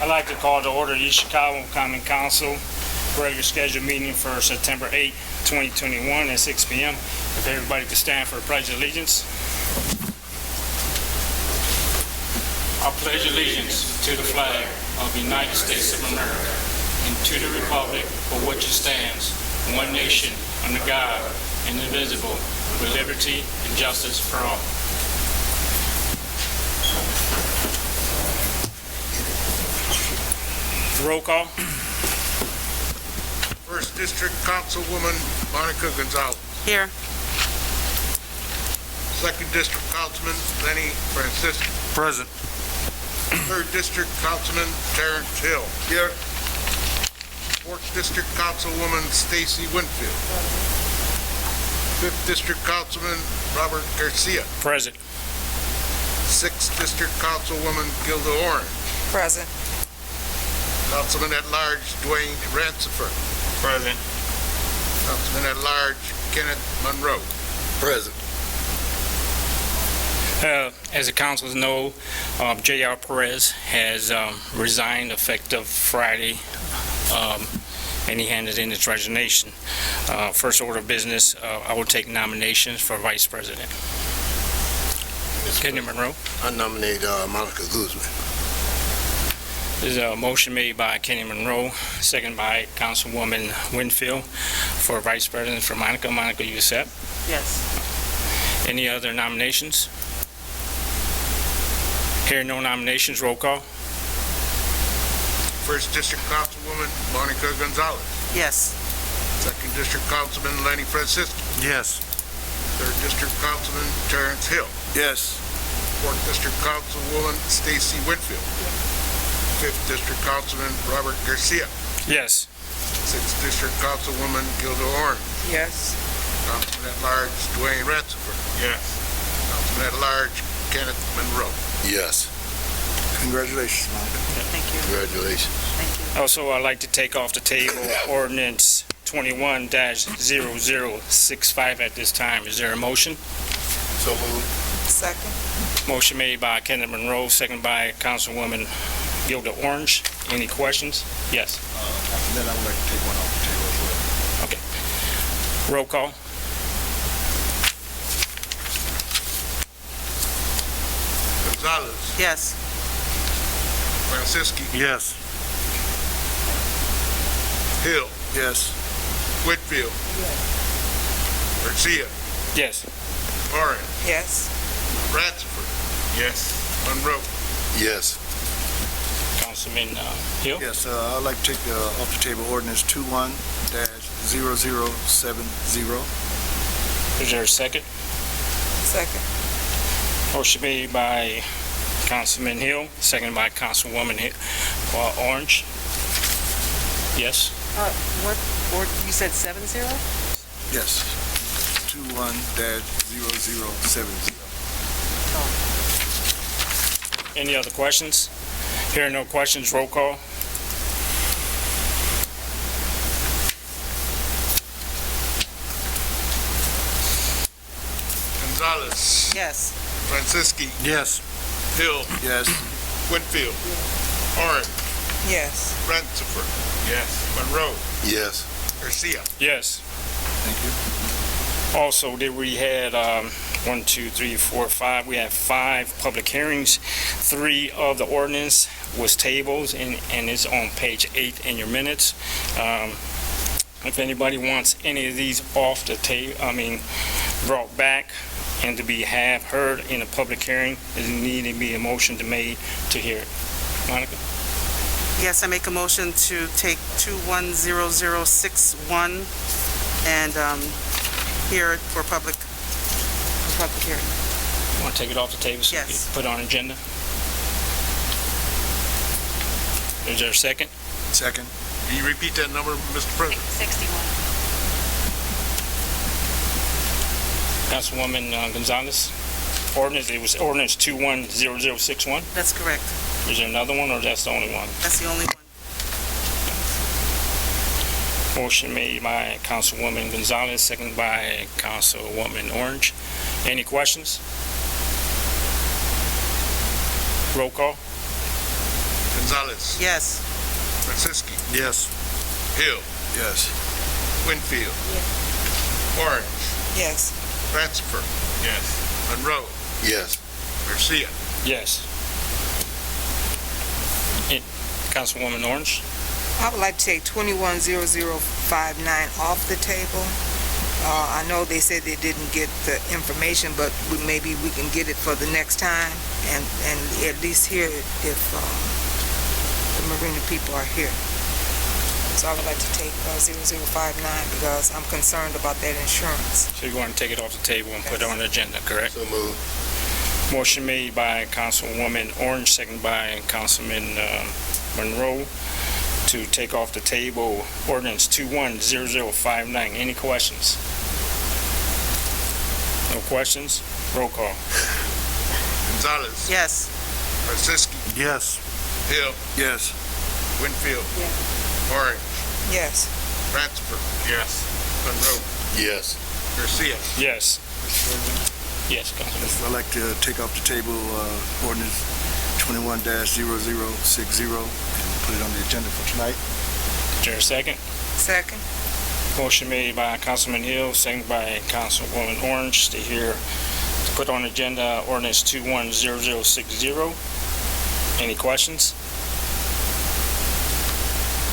I'd like to call to order the East Chicago Common Council regular scheduled meeting for September 8, 2021 at 6 p.m. If everybody could stand for the Pledge of Allegiance. I pledge allegiance to the flag of the United States of America and to the republic for which it stands, one nation, under God, indivisible, with liberty and justice for all. Roll call. First District Councilwoman Monica Gonzalez. Here. Second District Councilman Lenny Francisco. Present. Third District Councilman Terrence Hill. Here. Fourth District Councilwoman Stacy Winfield. Fifth District Councilman Robert Garcia. Present. Sixth District Councilwoman Gilda Orange. Present. Councilman at Large Dwayne Rancifer. Present. Councilman at Large Kenneth Monroe. Present. As the councilors know, J.R. Perez has resigned effective Friday, and he handed in his resignation. First order of business, I will take nominations for Vice President. Kenny Monroe. I nominate Monica Guzman. There's a motion made by Kenny Monroe, second by Councilwoman Winfield for Vice President for Monica. Monica, you accept? Yes. Any other nominations? Hearing no nominations, roll call. First District Councilwoman Monica Gonzalez. Yes. Second District Councilman Lenny Francisco. Yes. Third District Councilman Terrence Hill. Yes. Fourth District Councilwoman Stacy Winfield. Fifth District Councilman Robert Garcia. Yes. Sixth District Councilwoman Gilda Orange. Yes. Councilman at Large Dwayne Rancifer. Yes. Councilman at Large Kenneth Monroe. Yes. Congratulations, Monica. Thank you. Congratulations. Thank you. Also, I'd like to take off the table Ordinance 21-0065 at this time. Is there a motion? So moved. Second. Motion made by Kenneth Monroe, second by Councilwoman Gilda Orange. Any questions? Yes. After that, I would like to take one off the table as well. Roll call. Gonzalez. Yes. Francisco. Yes. Hill. Yes. Whitfield. Garcia. Yes. Orange. Yes. Rancifer. Yes. Monroe. Yes. Councilman Hill? Yes, I'd like to take off the table ordinance 21-0070. Is there a second? Second. Motion made by Councilman Hill, second by Councilwoman Orange. Yes. What, or you said 7-0? Yes. 21-0070. Any other questions? Hearing no questions, roll call. Gonzalez. Yes. Francisco. Yes. Hill. Yes. Whitfield. Orange. Yes. Rancifer. Yes. Monroe. Yes. Garcia. Yes. Thank you. Also, we had 1, 2, 3, 4, 5. We had 5 public hearings. 3 of the ordinance was tabled and it's on page 8 in your minutes. If anybody wants any of these off the table, brought back and to be heard in a public hearing, there need to be a motion made to hear it. Monica? Yes, I make a motion to take 210061 and hear it for public hearing. Want to take it off the table so Yes. we can put it on agenda? Is there a second? Second. Can you repeat that number, Mr. President? 61. Councilwoman Gonzalez? It was ordinance 210061. That's correct. Is there another one, or that's the only one? That's the only one. Motion made by Councilwoman Gonzalez, second by Councilwoman Orange. Any questions? Roll call. Gonzalez, Yes. Franciski, Yes. Hill, Yes. Winfield, Orange, Yes. Ratzenberg, Yes. Monroe, Yes. Garcia. Yes. Councilwoman Orange? I would like to take 210059 off the table. I know they said they didn't get the information, but maybe we can get it for the next time and at least hear it if the Marina people are here. So I would like to take 0059 because I'm concerned about that insurance. So you want to take it off the table and put it on the agenda, correct? So moved. Motion made by Councilwoman Orange, second by Councilman Monroe to take off the table ordinance 210059. Any questions? No questions? Roll call. Gonzalez, Yes. Franciski, Yes. Hill, Yes. Winfield, Yeah. Orange, Yes. Ratzenberg, Yes. Monroe, Yes. Garcia. Yes. Yes, Councilman. I'd like to take off the table ordinance 21-0060 and put it on the agenda for tonight. Is there a second? Second? Motion made by Councilman Hill, second by Councilwoman Orange to put on agenda ordinance 210060. Any questions?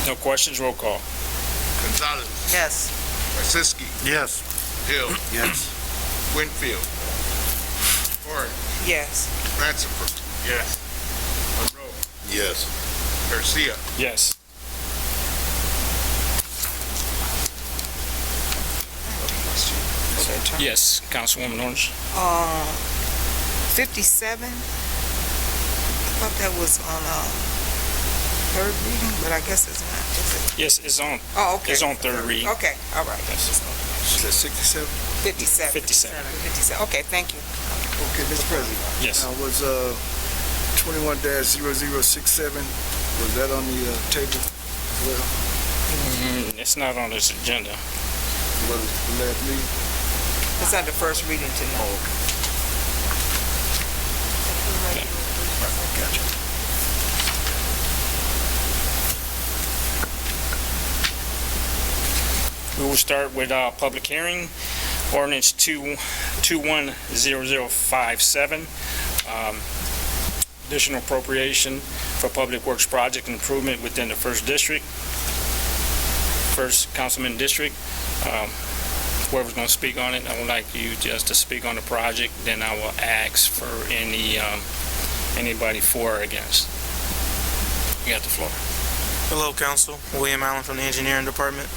No questions? Roll call. Gonzalez, Yes. Franciski, Yes. Hill, Yes. Winfield, Orange, Yes. Ratzenberg, Yes. Monroe, Yes. Garcia. Yes. Yes, Councilwoman Orange. 57. I thought that was on third reading, but I guess it's not, is it? Yes, it's on. Oh, okay. It's on third reading. Okay, all right. Yes. Is that 67? 57. 57. 57. Okay, thank you. Okay, Mr. President. Yes. Now, was 21-0067, was that on the table as well? It's not on this agenda. Was it the last meeting? It's on the first reading tonight. Gotcha. We will start with public hearing, ordinance 210057, additional appropriation for public works project improvement within the first district, first councilman district. Whoever's going to speak on it, I would like you just to speak on the project, then I will ask for anybody for or against. You got the floor. Hello, Council. William Allen from the Engineering Department.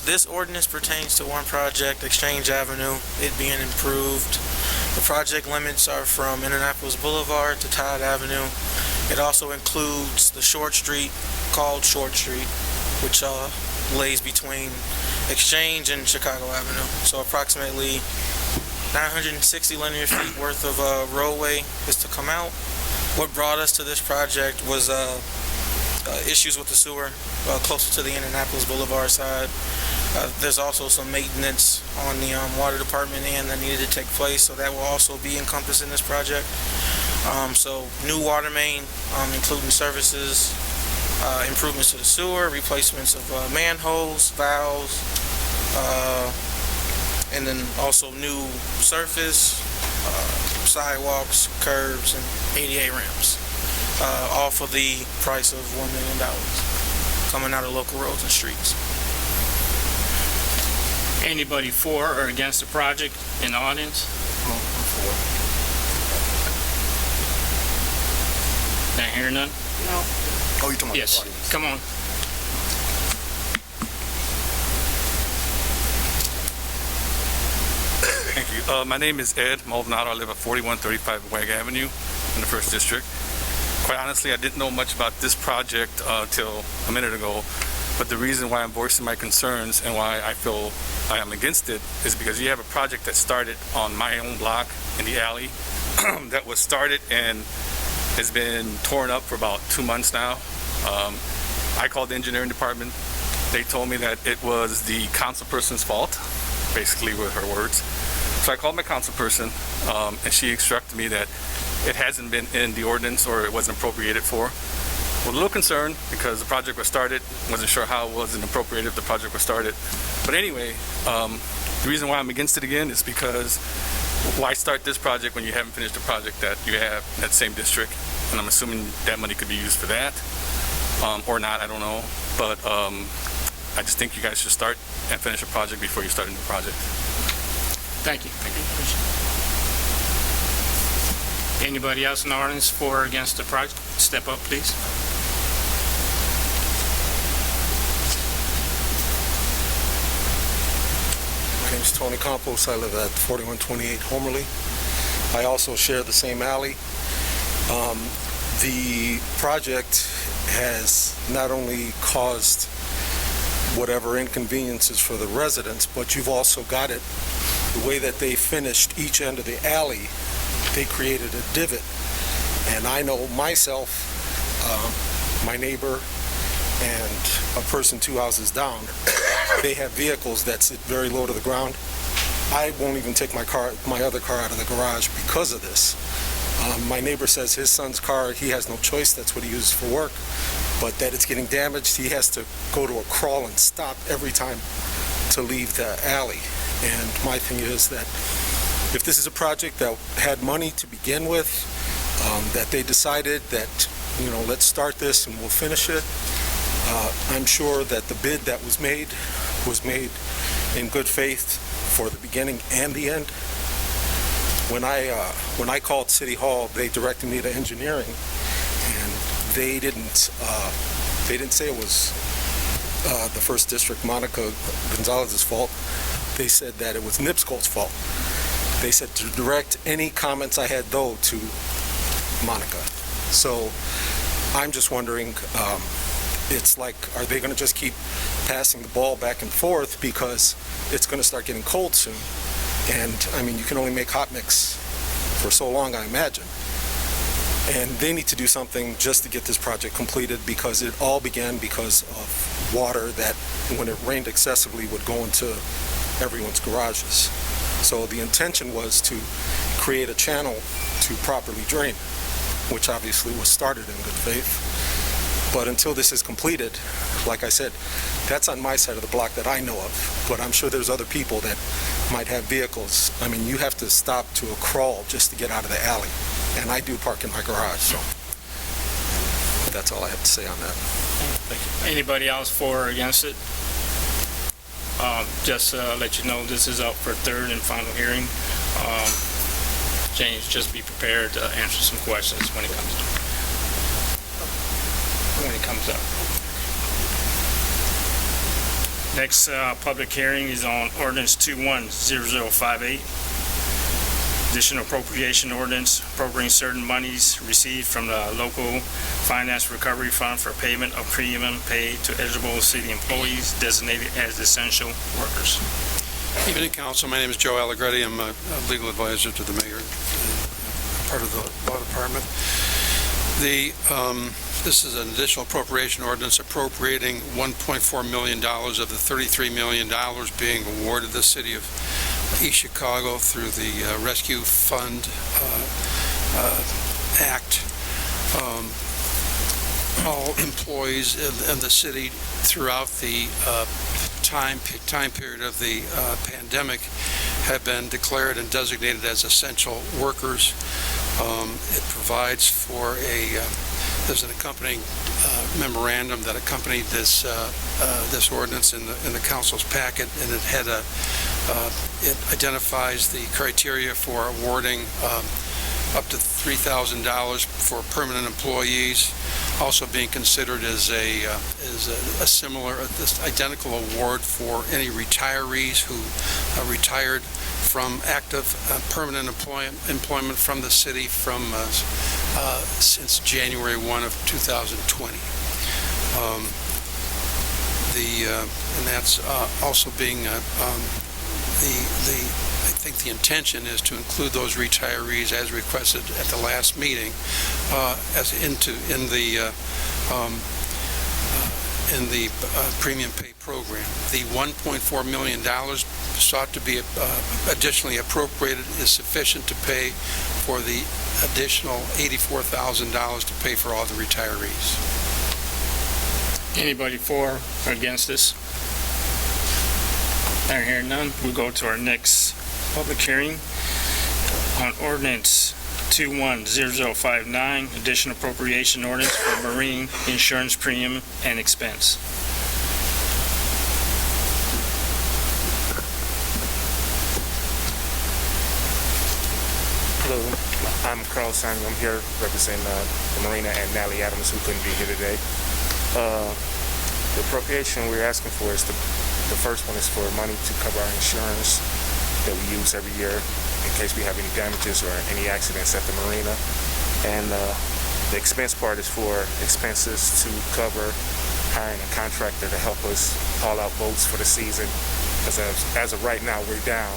This ordinance pertains to one project, Exchange Avenue, it being improved. The project limits are from Indianapolis Boulevard to Todd Avenue. It also includes the short street, called Short Street, which lays between Exchange and Chicago Avenue. So approximately 960 linear feet worth of roadway is to come out. What brought us to this project was issues with the sewer closer to the Indianapolis Boulevard side. There's also some maintenance on the water department end that needed to take place, so that will also be encompassed in this project. So new water main, including services, improvements to the sewer, replacements of manholes, valves, and then also new surface, sidewalks, curbs, and ADA ramps, all for the price of $1 million coming out of local roads and streets. Anybody for or against the project in the audience? Not hear none? No. Oh, you're talking about Yes, the audience. come on. Thank you. My name is Ed Maldonado. I live at 4135 Wag Avenue in the 1st District. Quite honestly, I didn't know much about this project till a minute ago, but the reason why I'm voicing my concerns and why I feel I am against it is because you have a project that started on my own block in the alley that was started and has been torn up for about 2 months now. I called the engineering department. They told me that it was the councilperson's fault, basically with her words. So I called my councilperson, and she instructed me that it hasn't been in the ordinance or it wasn't appropriated for. was a little concerned because the project was started, wasn't sure how it was appropriated if the project was started. But anyway, the reason why I'm against it again is because why start this project when you haven't finished the project that you have in that same district? And I'm assuming that money could be used for that, or not, I don't know. But I just think you guys should start and finish a project before you start a new project. Thank you. Anybody else in the audience for or against the project? Step up, please. My name is Tony Campos. I live at 4128 Homerly. I also share the same alley. The project has not only caused whatever inconveniences for the residents, but you've also got it, the way that they finished each end of the alley, they created a divot. And I know myself, my neighbor, and a person 2 houses down, they have vehicles that sit very low to the ground. I won't even take my other car out of the garage because of this. My neighbor says his son's car, he has no choice, that's what he uses for work, but that it's getting damaged, he has to go to a crawl and stop every time to leave the alley. And my thing is that if this is a project that had money to begin with, that they decided that, let's start this and we'll finish it, I'm sure that the bid that was made in good faith for the beginning and the end. When I called City Hall, they directed me to engineering, and they didn't say it was the First District, Monica Gonzalez's fault. They said that it was NIPSCO's fault. They said to direct any comments I had, though, to Monica. So I'm just wondering, it's like, are they going to just keep passing the ball back and forth because it's going to start getting cold soon? And, I mean, you can only make hot mix for so long, I imagine. And they need to do something just to get this project completed because it all began because of water that, when it rained excessively, would go into everyone's garages. So the intention was to create a channel to properly drain, which obviously was started in good faith. But until this is completed, like I said, that's on my side of the block that I know of. But I'm sure there's other people that might have vehicles. I mean, you have to stop to a crawl just to get out of the alley. And I do park in my garage, so that's all I have to say on that. Thank you. Anybody else for or against it? Just let you know, this is up for third and final hearing. James, just be prepared to answer some questions when it comes up. Next public hearing is on Ordinance 210058. Additional appropriation ordinance appropriating certain monies received from the local finance recovery fund for payment of premium paid to eligible city employees designated as essential workers. Evening, Council. My name is Joe Allegretti. I'm a legal advisor to the mayor, part of the law department. This is an additional appropriation ordinance appropriating $1.4 million of the $33 million being awarded the city of East Chicago through the Rescue Fund Act. All employees in the city throughout the time period of the pandemic have been declared and designated as essential workers. It provides for there's an accompanying memorandum that accompanied this ordinance in the council's packet, and it identifies the criteria for awarding up to $3,000 for permanent employees. Also being considered as a similar, identical award for any retirees who retired from active permanent employment from the city since January 1 of 2020. And that's also being I think the intention is to include those retirees as requested at the last meeting in the premium pay program. The $1.4 million sought to be additionally appropriated is sufficient to pay for the additional $84,000 to pay for all the retirees. Anybody for or against this? I hear none. We go to our next public hearing on ordinance 210059, additional appropriation ordinance for marine insurance premium and expense. Hello, I'm Carl Samuel. I'm here representing the Marina and Natalie Adams, who couldn't be here today. The appropriation we're asking for is the first one is for money to cover our insurance that we use every year in case we have any damages or any accidents at the marina. And the expense part is for expenses to cover hiring a contractor to help us haul out boats for the season. Because as of right now, we're down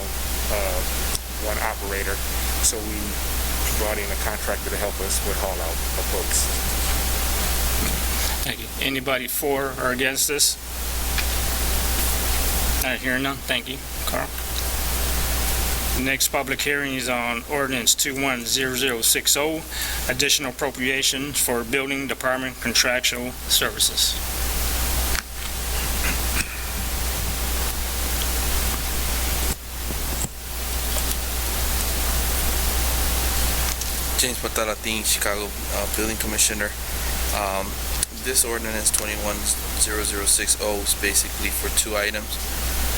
one operator. So we brought in a contractor to help us with haul out of boats. Thank you. Anybody for or against this? I hear none. Thank you, Carl. Next public hearing is on ordinance 210060, additional appropriations for building department contractual services. James Matalatin, Chicago Building Commissioner. This ordinance 210060 is basically for two items.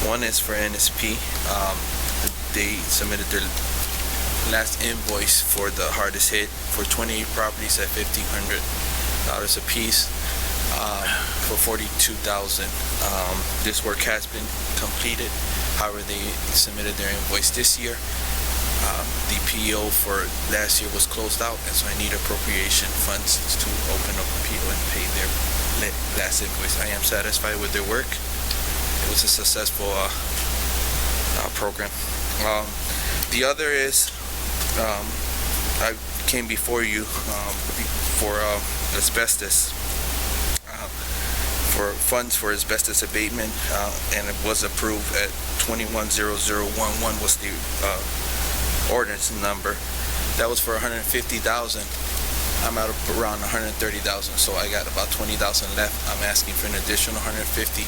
One is for NSP. They submitted their last invoice for the hardest hit for 28 properties at $1,500 a piece for $42,000. This work has been completed. However, they submitted their invoice this year. The PO for last year was closed out, and so I need appropriation funds to open up a PO and pay their last invoice. I am satisfied with their work. It was a successful program. The other is I came before you for asbestos, for funds for asbestos abatement, and it was approved at 210011 was the ordinance number. That was for $150,000. I'm out of around $130,000, so I got about $20,000 left. I'm asking for an additional $150,000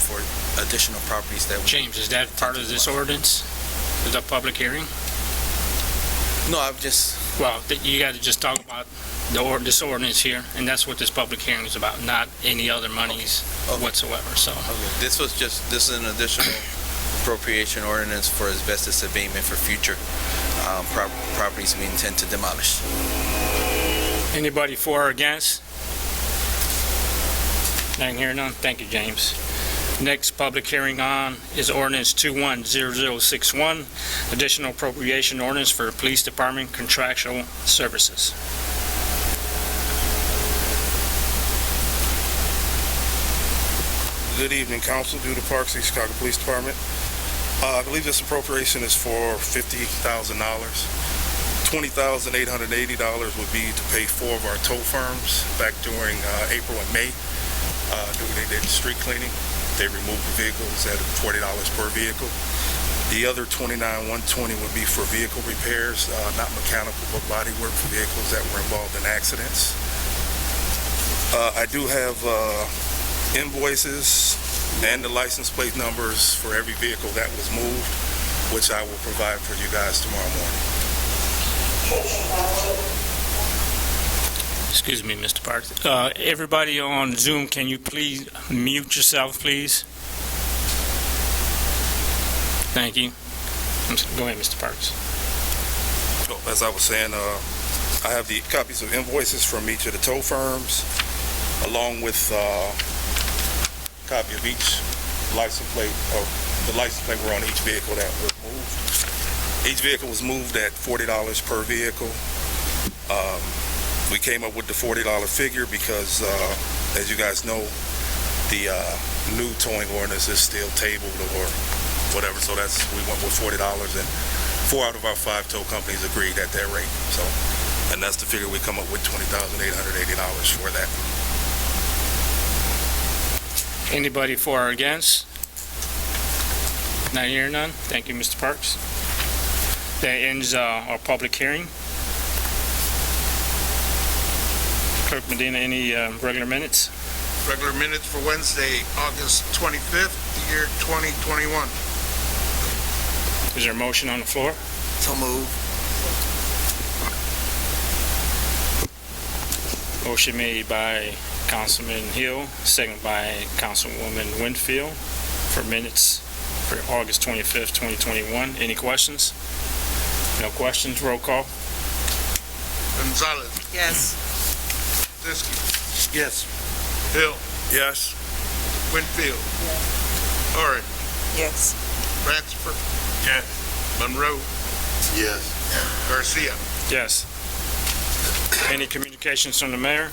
for additional properties that we... James, is that part of this ordinance? Is that public hearing? No, I'm just... Well, you got to just talk about this ordinance here, and that's what this public hearing is about, not any other monies whatsoever. So okay. This is an additional appropriation ordinance for asbestos abatement for future properties we intend to demolish. Anybody for or against? I hear none. Thank you, James. Next public hearing on is ordinance 210061, additional appropriation ordinance for police department contractual services. Good evening, Council. Due to Parks, the Chicago Police Department. I believe this appropriation is for $50,000. $20,880 would be to pay 4 of our tow firms back during April and May. They did street cleaning. They removed the vehicles at $40 per vehicle. The other $29,120 would be for vehicle repairs, not mechanical, but body work for vehicles that were involved in accidents. I do have invoices and the license plate numbers for every vehicle that was moved, which I will provide for you guys tomorrow morning. Excuse me, Mr. Parks. Everybody on Zoom, can you please mute yourself, please? Thank you. Go ahead, Mr. Parks. As I was saying, I have the copies of invoices from each of the tow firms, along with copy of each license plate, or the license plate were on each vehicle that was moved. Each vehicle was moved at $40 per vehicle. We came up with the $40 figure because, as you guys know, the new towing ordinance is still tabled or whatever, so we went with $40, and 4 out of our 5 tow companies agreed at that rate. So, and that's the figure we come up with, $20,880 for that. Anybody for or against? Not hearing none. Thank you, Mr. Parks. That ends our public hearing. Clerk Medina, any regular minutes? Regular minutes for Wednesday, August 25th, year 2021. Is there a motion on the floor? So move. Motion made by Councilman Hill, second by Councilwoman Winfield for minutes for August 25th, 2021. Any questions? No questions, roll call. Gonzalez, Yes. Ziski, Yes. Hill, Yes. Winfield. Orange, Yes. Ransford, Yes. Monroe, Yes. Garcia. Yes. Any communications from the mayor?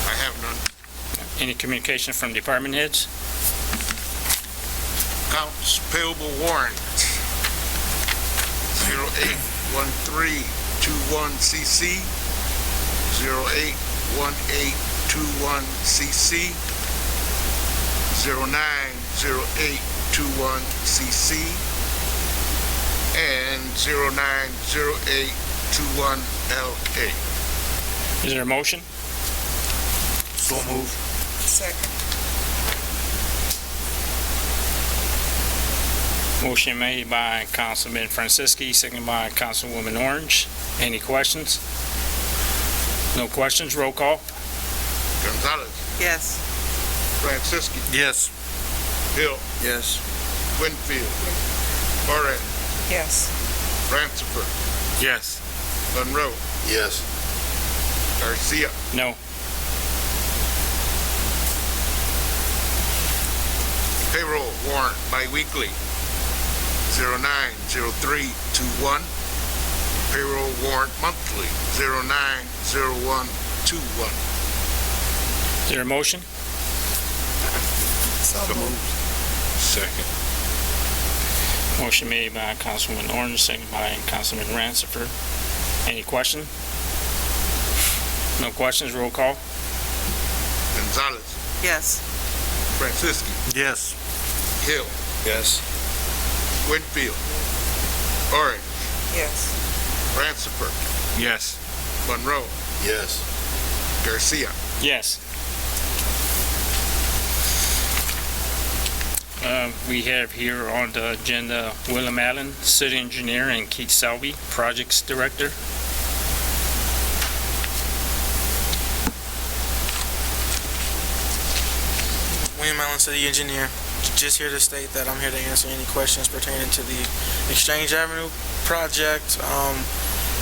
I have none. Any communication from department heads? Accounts payable warrant 081321CC, 081821CC, 090821CC, and 090821LA. Is there a motion? So move. Second. Motion made by Councilman Franciski, second by Councilwoman Orange. Any questions? No questions, roll call. Gonzalez, Yes. Franciski, Yes. Hill, Yes. Winfield, Orange, Yes. Ransford, Yes. Monroe, Yes. Garcia. No. Payroll warrant bi-weekly 090321. Payroll warrant monthly 090121. Is there a motion? So moved. Second. Motion made by Councilwoman Orange, second by Councilman Ransford. Any question? No questions, roll call. Gonzalez, Yes. Franciski, Yes. Hill, Yes. Winfield, Orange, Yes. Ransford, Yes. Monroe, Yes. Garcia. Yes. We have here on the agenda Willem Allen, City Engineer, and Keith Selby, Projects Director. William Allen, City Engineer. Just here to state that I'm here to answer any questions pertaining to the Exchange Avenue project,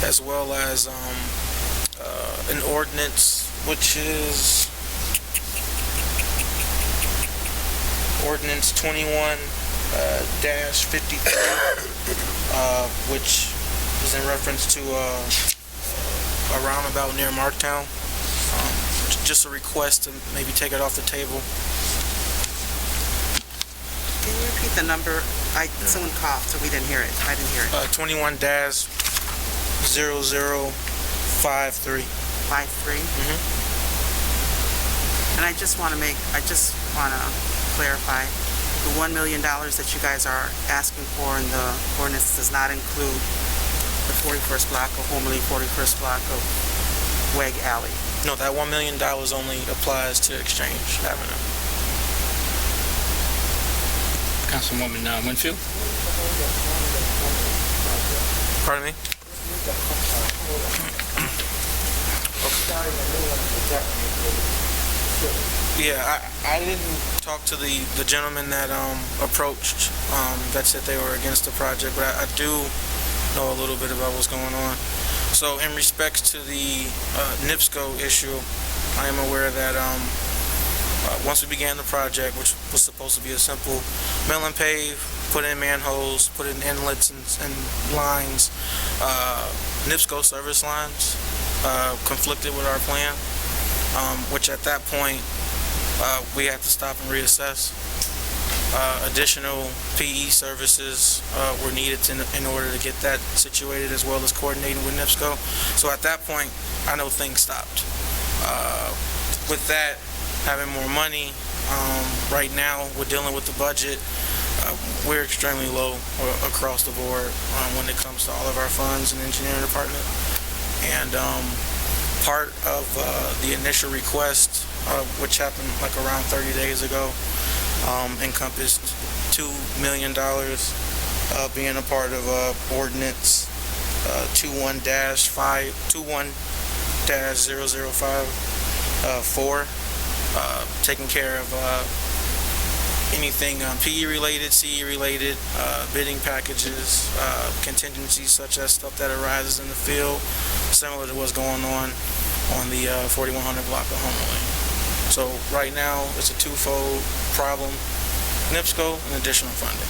as well as an ordinance, which is Ordinance 21-53, which is in reference to a roundabout near Marktown. Just a request to maybe take it off the table. Can you repeat the number? Someone coughed, so we didn't hear it. I didn't hear it. 21-0053. 53? And I just want to clarify, the $1 million that you guys are asking for in the ordinance does not include the 41st block of Homerly, 41st block of Weg Alley. No, that $1 million only applies to Exchange Avenue. Councilwoman Winfield? Pardon me? Yeah, I didn't talk to the gentleman that approached that said they were against the project, but I do know a little bit about what's going on. So in respects to the NIPSCO issue, I am aware that once we began the project, which was supposed to be a simple mill and pave, put in manholes, put in inlets and lines, NIPSCO service lines conflicted with our plan, which at that point we had to stop and reassess. Additional PE services were needed in order to get that situated, as well as coordinating with NIPSCO. So at that point, I know things stopped. With that, having more money, right now we're dealing with the budget. we're extremely low across the board when it comes to all of our funds in the engineering department. And part of the initial request, which happened like around 30 days ago, encompassed $2 million being a part of Ordinance 21-005, taking care of anything PE related, CE related, bidding packages, contingencies such as stuff that arises in the field, similar to what's going on the 4100 block of Homeland. So right now, it's a twofold problem: NIPSCO and additional funding.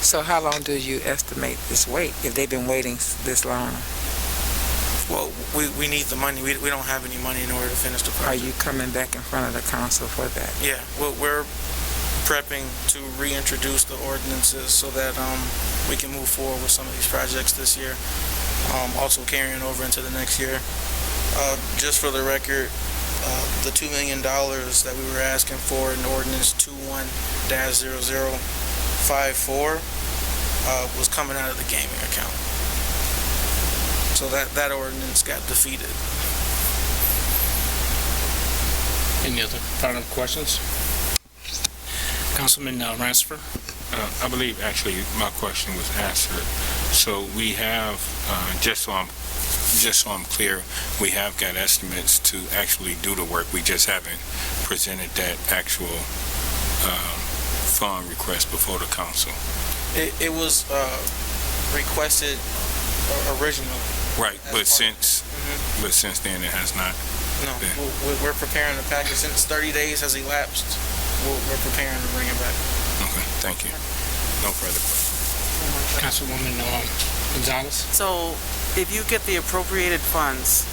So how long do you estimate this wait, if they've been waiting this long? Well, we need the money. We don't have any money in order to finish the Are project. you coming back in front of the council for that? Yeah, we're prepping to reintroduce the ordinances so that we can move forward with some of these projects this year, also carrying over into the next year. Just for the record, the $2 million that we were asking for in Ordinance 21-0054 was coming out of the gaming account. So that ordinance got defeated. Any other final questions? Councilman Ransford? I believe actually my question was answered. So we have, just so I'm clear, we have got estimates to actually do the work. We just haven't presented that actual fund request before the council. It was requested originally. Right, but since then it has not. No, we're preparing the package. Since 30 days has elapsed, we're preparing to bring it back. Okay, thank you. No further questions. Councilwoman Gonzalez? So if you get the appropriated funds,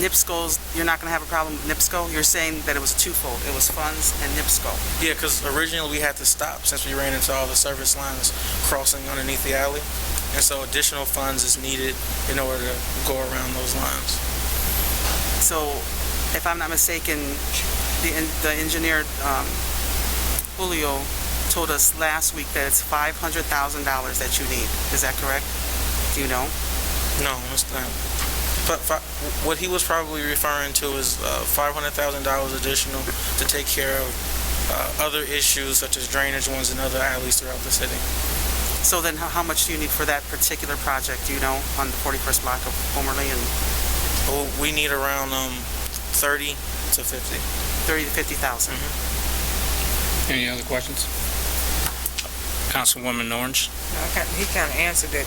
NIPSCO's, you're not going to have a problem with NIPSCO? You're saying that it was twofold. It was funds and NIPSCO. Yeah, because originally we had to stop since we ran into all the service lines crossing underneath the alley. And so additional funds is needed in order to go around those lines. So if I'm not mistaken, the engineer, Julio, told us last week that it's $500,000 that you need. Is that correct? Do you know? No, it's not. But what he was probably referring to is $500,000 additional to take care of other issues such as drainage ones and other alleys throughout the city. So then how much do you need for that particular project, do you know, on the 41st block of Homerly? And Well, we need around 30 to 50. 30 to 50,000. Any other questions? Councilwoman Orange? He kind of answered it.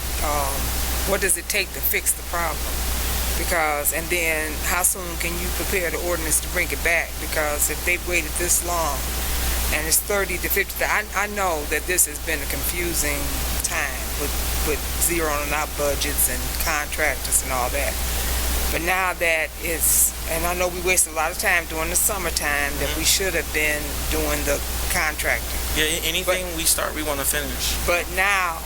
What does it take to fix the problem? Because, and then how soon can you prepare the ordinance to bring it back? Because if they've waited this long, and it's 30 to 50, I know that this has been a confusing time with zeroing out budgets and contractors and all that. But now that it's, and I know we wasted a lot of time during the summertime that we should have been doing the contracting. Yeah, anything we start, we want to finish. But now,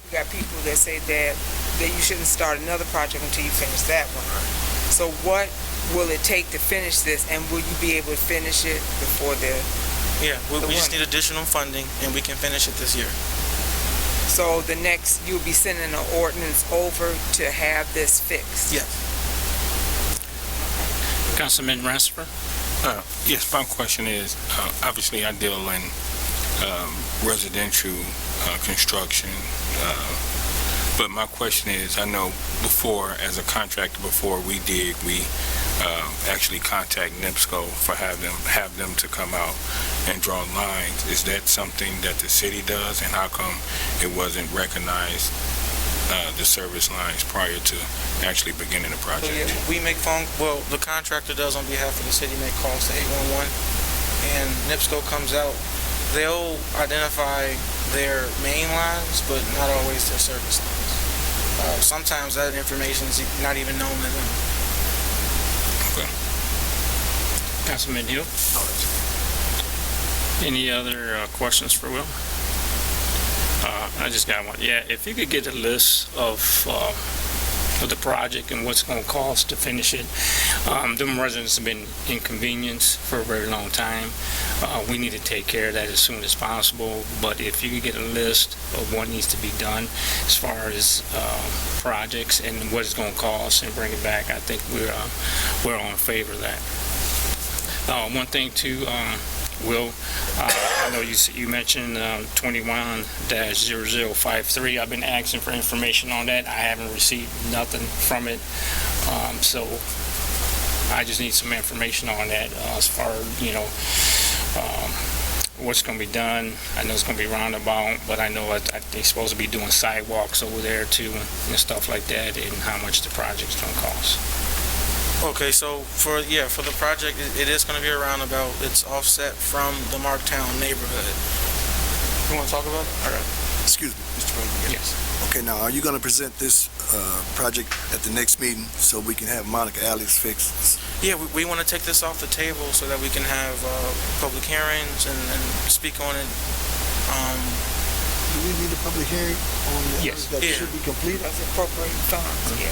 you got people that say that you shouldn't start another project until you finish that one. So what will it take to finish this, and will you be able to finish it before the... Yeah, we just need additional funding, and we can finish it this year. So the next, you'll be sending an ordinance over to have this fixed? Yes. Councilman Ransford? Yes, my question is, obviously I deal in residential construction, but my question is, I know before, as a contractor, before we actually contact NIPSCO for have them to come out and draw lines. Is that something that the city does, and how come it wasn't recognized, the service lines, prior to actually beginning the project? So yeah, we make the contractor does on behalf of the city, make calls to 811, and NIPSCO comes out. They'll identify their main lines, but not always their service lines. Sometimes that information is not even known to them. Okay. Councilman Hill? Any other questions for Will? I just got one. Yeah, if you could get a list of of the project and what's going to cost to finish it. Them residents have been inconvenienced for a very long time. We need to take care of that as soon as possible, but if you could get a list of what needs to be done as far as projects and what it's going to cost and bring it back, I think we're on favor of that. One thing too, Will, I know you mentioned 21-0053. I've been asking for information on that. I haven't received nothing from it, so I just need some information on that as far as, what's going to be done. I know it's going to be roundabout, but I know they're supposed to be doing sidewalks over there too and stuff like that, and how much the project's going to cost. Okay, so for the project, it is going to be a roundabout. It's offset from the Marktown neighborhood. You want to talk about it? All right. Excuse me, Mr. President. Yes. Okay, now, are you going to present this project at the next meeting so we can have Monica Alley's fixed? Yeah, we want to take this off the table so that we can have public hearings and speak on it. Do we need a public hearing on the Yes. that should be completed? That's appropriate funds, yes.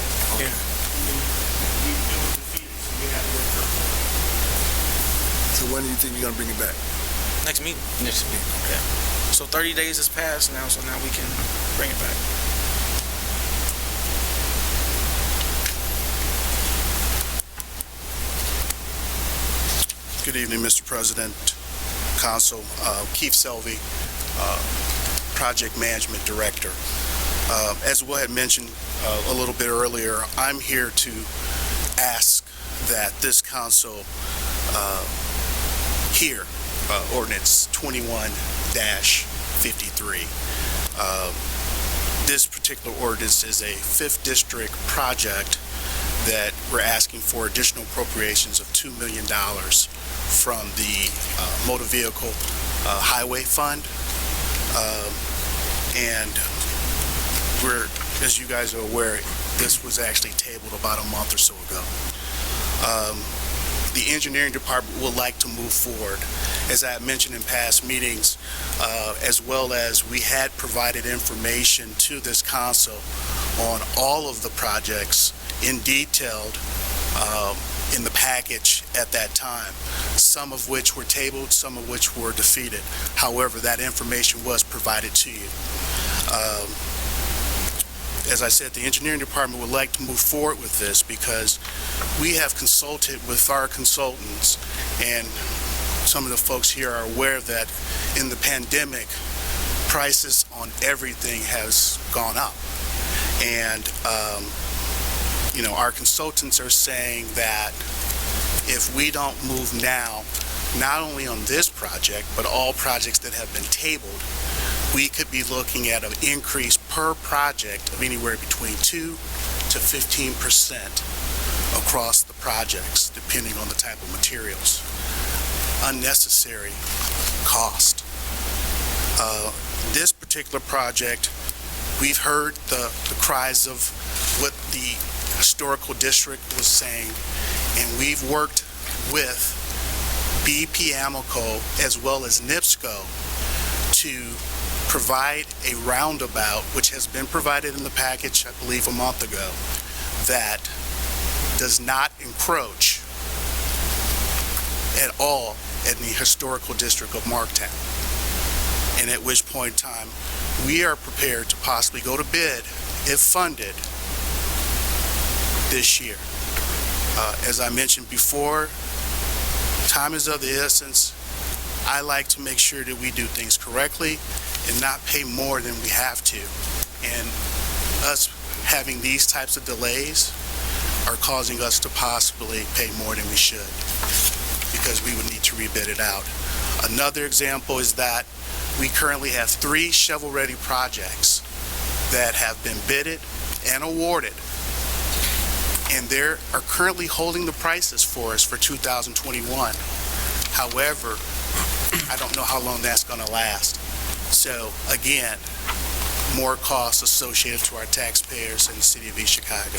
So when do you think you're going to bring it back? Next meeting. Next week. Okay. So 30 days has passed now, so now we can bring it back. Good evening, Mr. President, Council. Keith Selvey, Project Management Director. As Will had mentioned a little bit earlier, I'm here to ask that this council hear Ordinance 21-53. This particular ordinance is a 5th District project that we're asking for additional appropriations of $2 million from the Motor Vehicle Highway Fund. And as you guys are aware, this was actually tabled about a month or so ago. The engineering department would like to move forward. As I mentioned in past meetings, as well as we had provided information to this council on all of the projects in detailed in the package at that time, some of which were tabled, some of which were defeated. However, that information was provided to you. As I said, the engineering department would like to move forward with this because we have consulted with our consultants, and some of the folks here are aware that in the pandemic, prices on everything has gone up. And, our consultants are saying that if we don't move now, not only on this project, but all projects that have been tabled, we could be looking at an increase per project of anywhere between 2 to 15% across the projects, depending on the type of materials. Unnecessary cost. This particular project, we've heard the cries of what the historical district was saying, and we've worked with BP Amoco as well as NIPSCO to provide a roundabout, which has been provided in the package, I believe, a month ago, that does not encroach at all in the historical district of Marktown. And at which point in time, we are prepared to possibly go to bid, if funded, this year. As I mentioned before, time is of the essence. I like to make sure that we do things correctly and not pay more than we have to. And us having these types of delays are causing us to possibly pay more than we should, because we would need to rebid it out. Another example is that we currently have 3 shovel-ready projects that have been bidded and awarded, and they are currently holding the prices for us for 2021. However, I don't know how long that's going to last. So, again, more costs associated to our taxpayers in the city of East Chicago.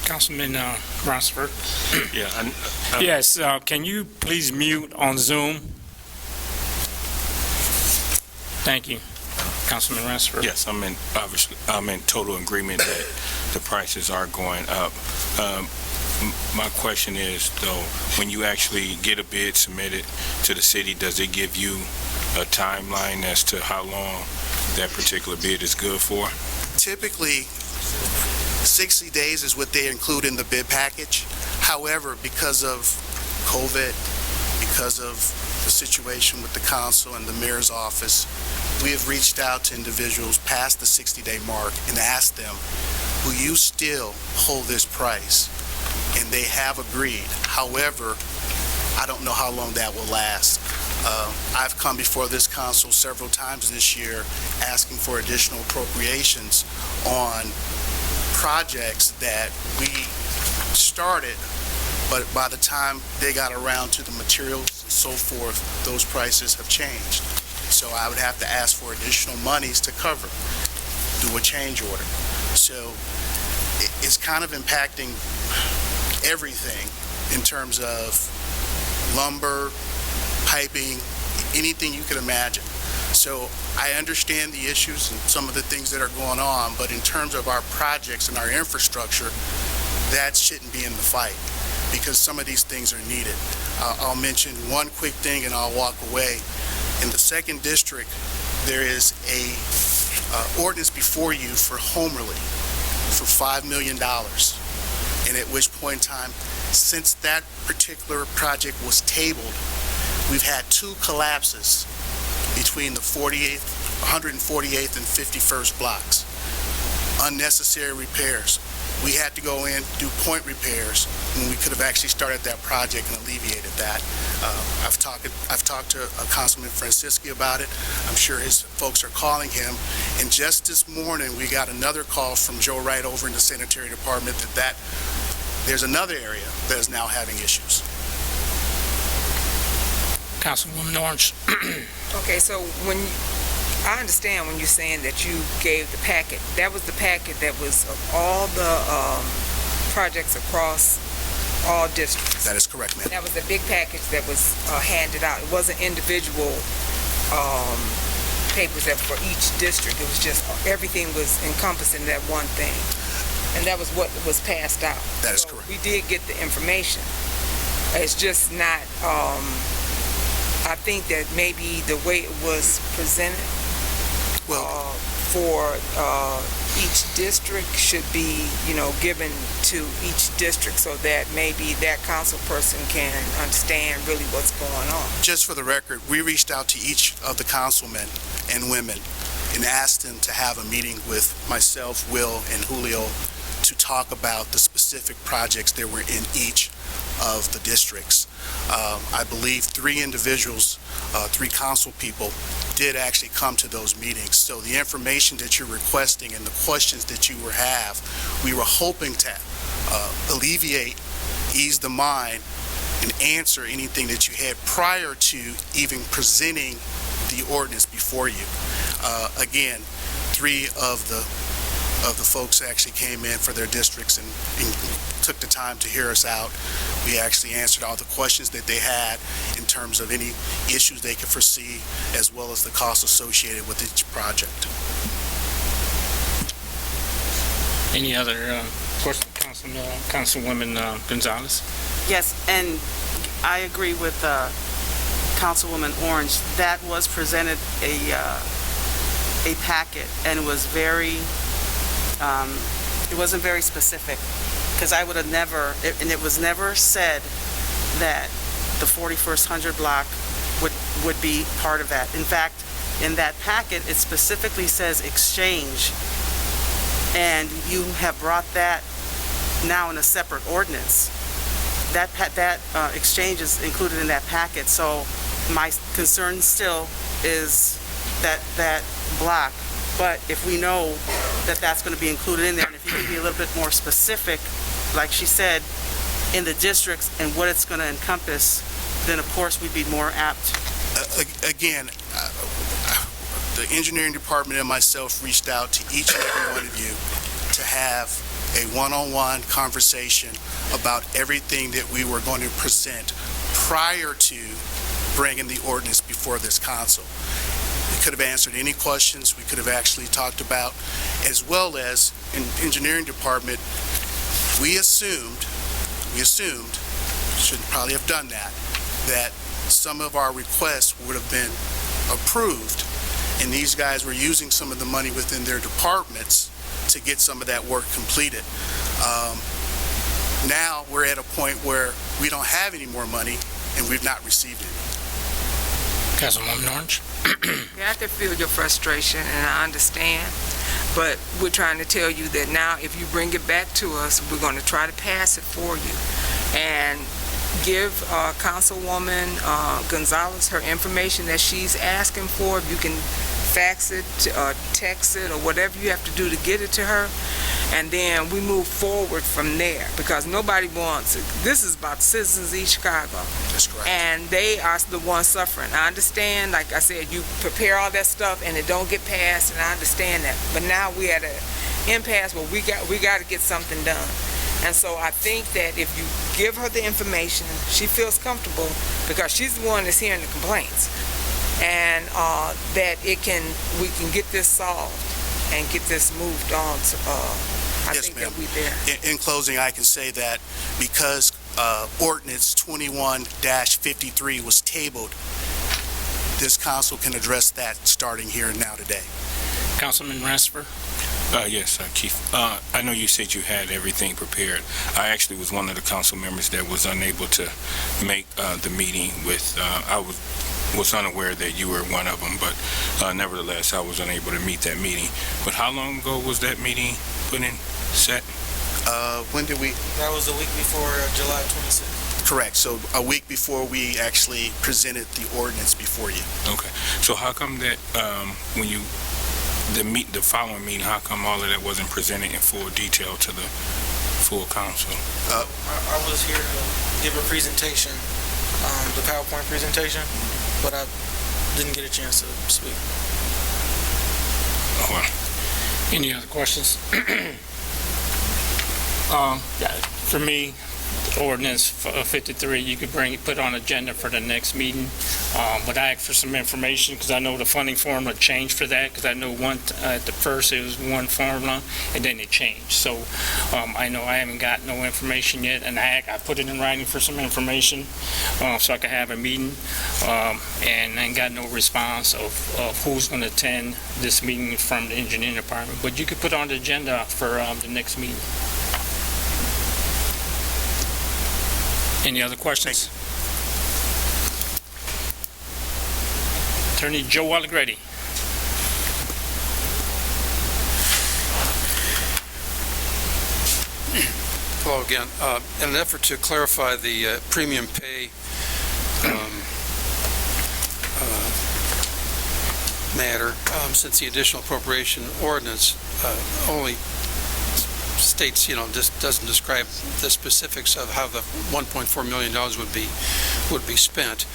Councilman Ronsford. Yeah. Yes, can you please mute on Zoom? Thank you. Councilman Ransford? Yes, I'm in total agreement that the prices are going up. My question is, though, when you actually get a bid submitted to the city, does it give you a timeline as to how long that particular bid is good for? Typically, 60 days is what they include in the bid package. However, because of COVID, because of the situation with the council and the mayor's office, we have reached out to individuals past the 60-day mark and asked them, will you still hold this price? And they have agreed. However, I don't know how long that will last. I've come before this council several times this year asking for additional appropriations on projects that we started, but by the time they got around to the materials and so forth, those prices have changed. So I would have to ask for additional monies to cover, do a change order. So it's kind of impacting everything in terms of lumber, piping, anything you could imagine. So I understand the issues and some of the things that are going on, but in terms of our projects and our infrastructure, that shouldn't be in the fight because some of these things are needed. I'll mention one quick thing and I'll walk away. In the 2nd District, there is a ordinance before you for home relief for $5 million. And at which point in time, since that particular project was tabled, we've had 2 collapses between the 148th and 51st blocks. Unnecessary repairs. We had to go in, do point repairs, when we could have actually started that project and alleviated that. I've talked to Councilman Francisci about it. I'm sure his folks are calling him. And just this morning, we got another call from Joe Wright over in the Sanitary Department that there's another area that is now having issues. Councilwoman Orange. Okay, so I understand when you're saying that you gave the packet. That was the packet that was of all the projects across all districts. That is correct, ma'am. That was a big package that was handed out. It wasn't individual papers that for each district. It was just everything was encompassed in that one thing. And that was what was passed out. That is correct. We did get the information. It's just not, I think that maybe the way it was presented for each district should be, given to each district so that maybe that council person can understand really what's going on. Just for the record, we reached out to each of the councilmen and women and asked them to have a meeting with myself, Will, and Julio to talk about the specific projects that were in each of the districts. I believe 3 individuals, 3 council people did actually come to those meetings. So the information that you're requesting and the questions that you we were hoping to alleviate, ease the mind, and answer anything that you had prior to even presenting the ordinance before you. Again, 3 of the folks actually came in for their districts and took the time to hear us out. We actually answered all the questions that they had in terms of any issues they could foresee, as well as the costs associated with each project. Any other questions, Councilwoman Gonzalez? Yes, and I agree with Councilwoman Orange. That was presented a packet, and it was it wasn't very specific, because I would have never, and it was never said that the 41st 100 block would be part of that. In fact, in that packet, it specifically says exchange, and you have brought that now in a separate ordinance. That exchange is included in that packet, so my concern still is that block. But if we know that that's going to be included in there, and if you can be a little bit more specific, like she said, in the districts and what it's going to encompass, then of course we'd be more apt. Again, the engineering department and myself reached out to each and every one of you to have a one-on-one conversation about everything that we were going to present prior to bringing the ordinance before this council. We could have answered any questions we could have actually talked about, as well as in engineering department, we assumed, should probably have done that some of our requests would have been approved, and these guys were using some of the money within their departments to get some of that work completed. Now we're at a point where we don't have any more money and we've not received any. Councilwoman Orange? Yeah, I can feel your frustration, and I understand, but we're trying to tell you that now if you bring it back to us, we're going to try to pass it for you. And give Councilwoman Gonzalez her information that she's asking for. If you can fax it or text it or whatever you have to do to get it to her, and then we move forward from there, because nobody wants it. This is about citizens of East Chicago. That's correct. And they are the ones suffering. I understand, like I said, you prepare all that stuff and it don't get passed, and I understand that. But now we're at an impasse where we got to get something done. And so I think that if you give her the information, she feels comfortable, because she's the one that's hearing the complaints, and that we can get this solved and get this moved on. I Yes, think ma'am. that we're there. In closing, I can say that because Ordinance 21-53 was tabled, this council can address that starting here and now today. Councilman Rasper? Yes, Chief. I know you said you had everything prepared. I actually was one of the council members that was unable to make the meeting with, I was unaware that you were one of them, but nevertheless, I was unable to meet that meeting. But how long ago was that meeting set? When did we? That was the week before July 26th. Correct. So a week before we actually presented the ordinance before you. Okay. So how come that when you the following meeting, how come all of that wasn't presented in full detail to the full council? I was here to give a presentation, the PowerPoint presentation, but I didn't get a chance to speak. Oh, well. Any other questions? For me, Ordinance 53, you could put on agenda for the next meeting. But I asked for some information, because I know the funding formula changed for that, because I know at the first it was one formula, and then it changed. So I know I haven't got no information yet, and I put it in writing for some information so I could have a meeting, and I got no response of who's going to attend this meeting from the engineering department. But you could put on the agenda for the next meeting. Any other questions? Attorney Joe Allegretti. Hello again. In an effort to clarify the premium pay matter, since the additional appropriation ordinance only states, just doesn't describe the specifics of how the $1.4 million would be spent.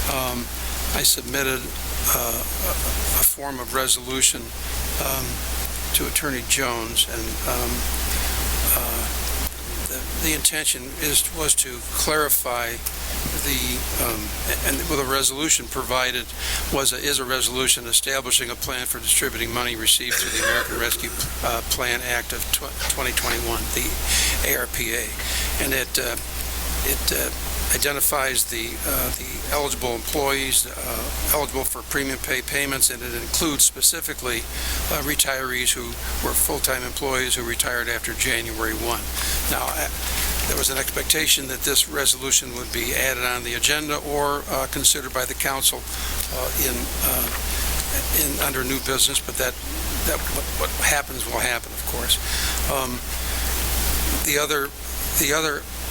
I submitted a form of resolution to Attorney Jones, and the intention was to clarify and with a resolution provided is a resolution establishing a plan for distributing money received through the American Rescue Plan Act of 2021, the ARPA, and it identifies the eligible employees eligible for premium pay payments, and it includes specifically retirees who were full-time employees who retired after January 1. Now, there was an expectation that this resolution would be added on the agenda or considered by the council under new business, but that what happens will happen, of course. The other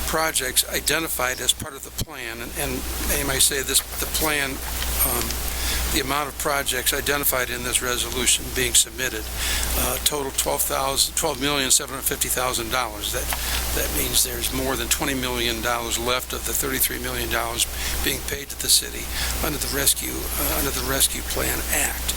projects identified as part of the plan, and I may say this, the plan, the amount of projects identified in this resolution being submitted, total $12,750,000. That means there's more than $20 million left of the $33 million being paid to the city under the Rescue Plan Act.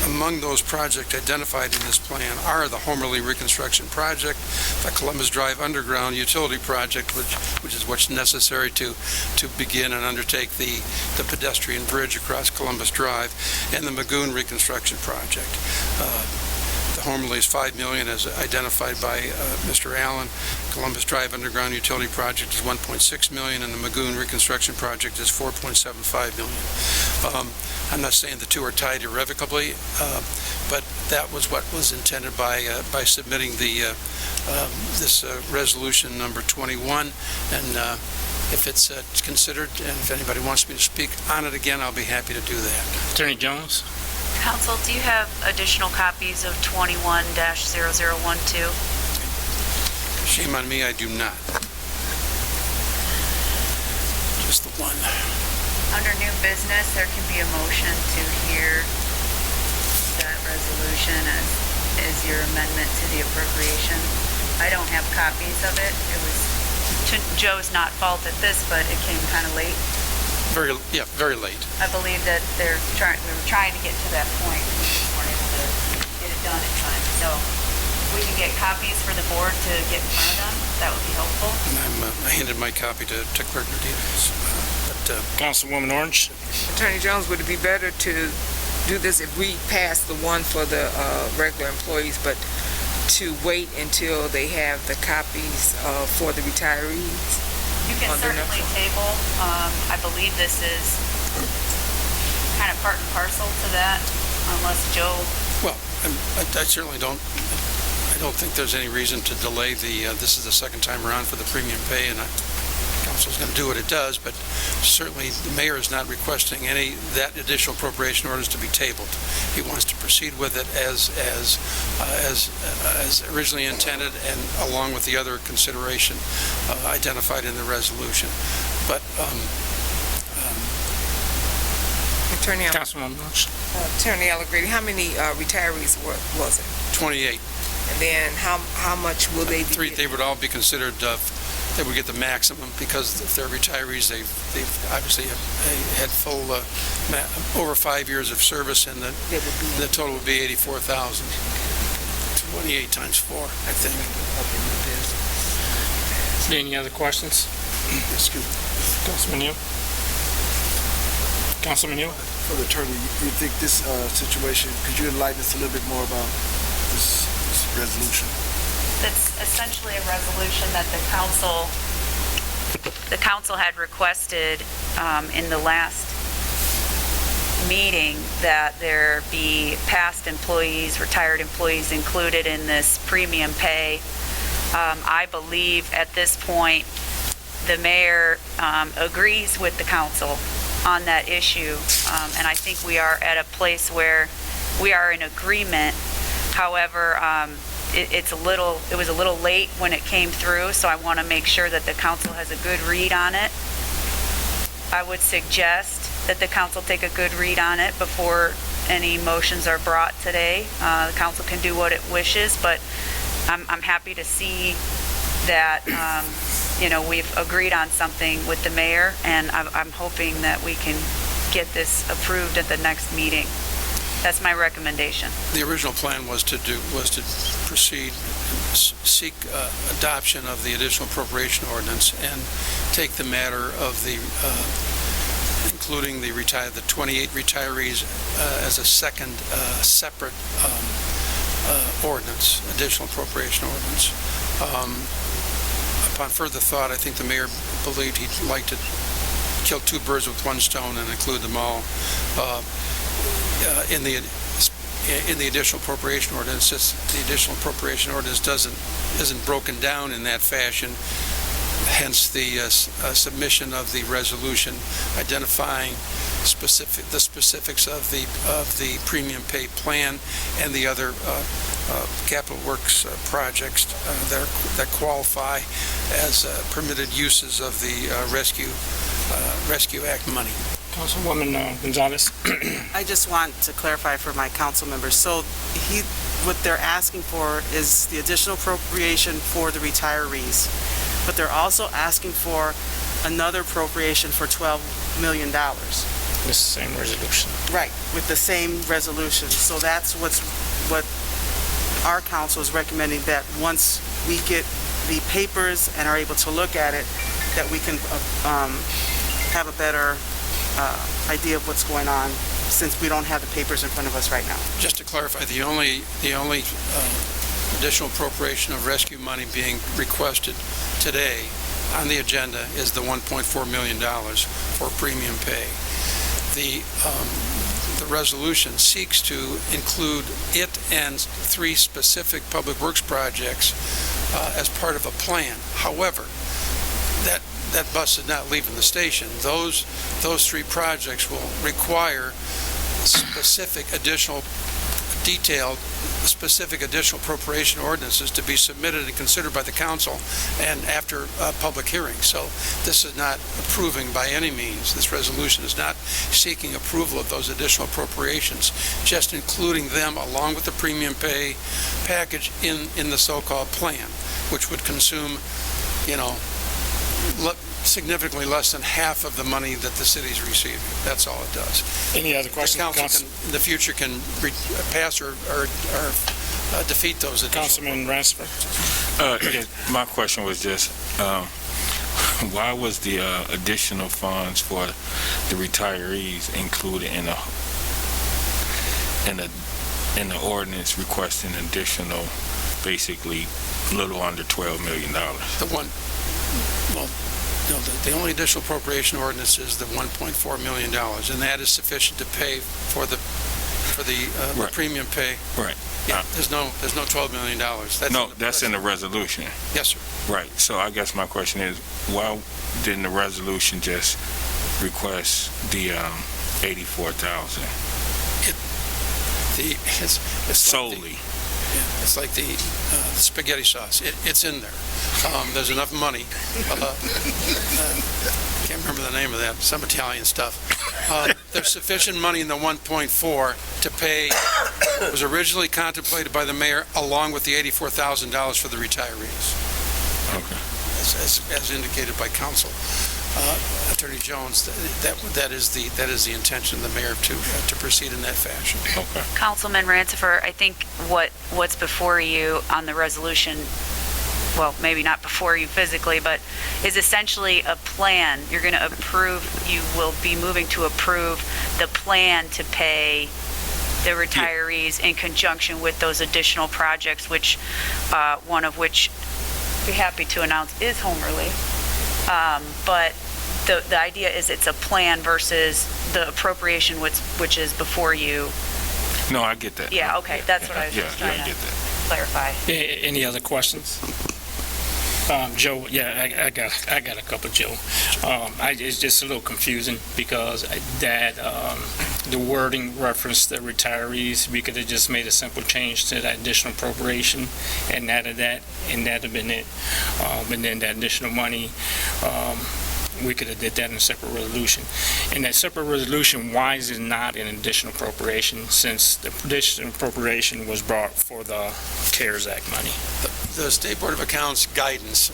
Among those projects identified in this plan are the Homerly Reconstruction Project, the Columbus Drive Underground Utility Project, which is what's necessary to begin and undertake the pedestrian bridge across Columbus Drive, and the Magoon Reconstruction Project. The home release $5 million as identified by Mr. Allen. Columbus Drive Underground Utility Project is $1.6 million, and the Magoon Reconstruction Project is $4.75 million. I'm not saying the two are tied irrevocably, but that was what was intended by submitting this resolution number 21, and if it's considered, and if anybody wants me to speak on it again, I'll be happy to do that. Attorney Jones? Council, do you have additional copies of 21-0012? Shame on me, I do not. Just the one. Under new business, there can be a motion to hear that resolution as your amendment to the appropriation. I don't have copies of it. It was to Joe's not fault at this, but it came kind of late. Very late. I believe that we were trying to get to that point. We weren't able to get it done in time. So we can get copies for the board to get in front of them. That would be helpful. And I handed my copy to Clerk Martinez. Councilwoman Orange? Attorney Jones, would it be better to do this if we pass the one for the regular employees, but to wait until they have the copies for the retirees? You can certainly table. I believe this is kind of part and parcel to that, unless Joe... Well, I certainly don't. I don't think there's any reason to delay this is the second time around for the premium pay, and Council's going to do what it does, but certainly the mayor is not requesting that additional appropriation orders to be tabled. He wants to proceed with it as originally intended, and along with the other consideration identified in the resolution. But Attorney Allegretti, how many retirees was it? 28. And then how much will they be? They would all be considered. They would get the maximum, because if they're retirees, they've obviously had full over 5 years of service, and the total would be $84,000. 28 times 4, I think. Any other questions? Excuse me. Councilman Hill? Councilman Hill? For the attorney, you think this situation, could you enlighten us a little bit more about this resolution? It's essentially a resolution that the council had requested in the last meeting, that there be past employees, retired employees included in this premium pay. I believe at this point the mayor agrees with the council on that issue, and I think we are at a place where we are in agreement. However, it was a little late when it came through, so I want to make sure that the council has a good read on it. I would suggest that the council take a good read on it before any motions are brought today. The council can do what it wishes, but I'm happy to see that we've agreed on something with the mayor, and I'm hoping that we can get this approved at the next meeting. That's my recommendation. The original plan was to proceed, seek adoption of the additional appropriation ordinance, and take the matter of including the 28 retirees as a second separate ordinance, additional appropriation ordinance. Upon further thought, I think the mayor believed he'd like to kill two birds with one stone and include them all. In the additional appropriation ordinance, the additional appropriation ordinance isn't broken down in that fashion. Hence the submission of the resolution identifying the specifics of the premium pay plan and the other capital works projects that qualify as permitted uses of the Rescue Act money. Councilwoman Gonzalez? I just want to clarify for my council members. So what they're asking for is the additional appropriation for the retirees, but they're also asking for another appropriation for $12 million. The same resolution. Right, with the same resolution. So that's what our council is recommending, that once we get the papers and are able to look at it, that we can have a better idea of what's going on, since we don't have the papers in front of us right now. Just to clarify, the only additional appropriation of rescue money being requested today on the agenda is the $1.4 million for premium pay. The resolution seeks to include it and 3 specific public works projects as part of a plan. However, that bus is not leaving the station. Those 3 projects will require specific additional appropriation ordinances to be submitted and considered by the council and after public hearing. So this is not approving by any means. This resolution is not seeking approval of those additional appropriations, just including them along with the premium pay package in the so-called plan, which would consume, significantly less than half of the money that the city's receiving. That's all it does. Any other questions? The council in the future can pass or defeat those additional. Councilman Ransford. My question was just, why was the additional funds for the retirees included in the ordinance requesting additional, basically, little under $12 million? The only additional appropriation ordinance is the $1.4 million, and that is sufficient to pay for the Right. premium pay. Right. Yeah, there's no $12 million. That's in the resolution. Yes, sir. Right. So I guess my question is, why didn't the resolution just request the $84,000 solely? It's like the spaghetti sauce. It's in there. There's enough money. Can't remember the name of that. Some Italian stuff. There's sufficient money in the 1.4 to pay what was originally contemplated by the mayor, along with the $84,000 for the retirees. Okay. As indicated by council. Attorney Jones, that is the intention of the mayor to proceed in that fashion. Okay. Councilman Ransford, I think what's before you on the resolution, well, maybe not before you physically, but is essentially a plan. You're going to approve, you will be moving to approve the plan to pay the retirees in conjunction with those additional projects, which one of which I'd be happy to announce is home relief. But the idea is it's a plan versus the appropriation which is before you. No, I get that. Yeah, okay, that's what I was just trying to clarify. Any other questions? Joe, yeah, I got a couple, Joe. It's just a little confusing because the wording referenced the retirees. We could have just made a simple change to that additional appropriation and added that, and that'd have been it. And then that additional money, we could have did that in a separate resolution. In that separate resolution, why is it not an additional appropriation, since the additional appropriation was brought for the CARES Act money? The State Board of Accounts guidance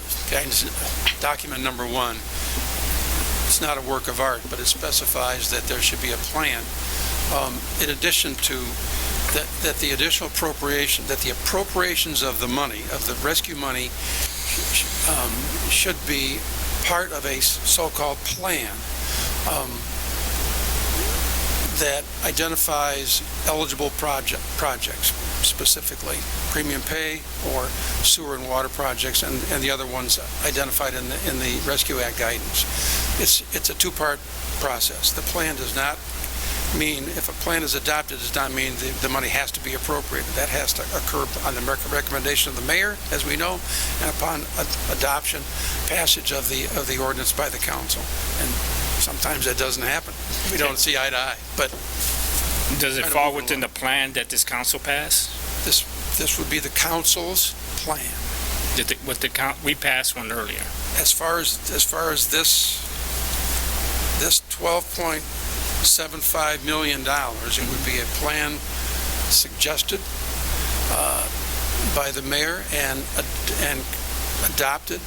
document number 1, it's not a work of art, but it specifies that there should be a plan. In addition to that the additional appropriation, that the appropriations of the money, of the rescue money, should be part of a so-called plan that identifies eligible projects, specifically premium pay or sewer and water projects, and the other ones identified in the Rescue Act guidance. It's a 2-part process. The plan does not mean, if a plan is adopted, does not mean the money has to be appropriated. That has to occur on the recommendation of the mayor, as we know, and upon adoption, passage of the ordinance by the council. And sometimes that doesn't happen. We don't see eye to eye. But does it fall within the plan that this council passed? This would be the council's plan. We passed one earlier. As far as this $12.75 million, it would be a plan suggested by the mayor and adopted,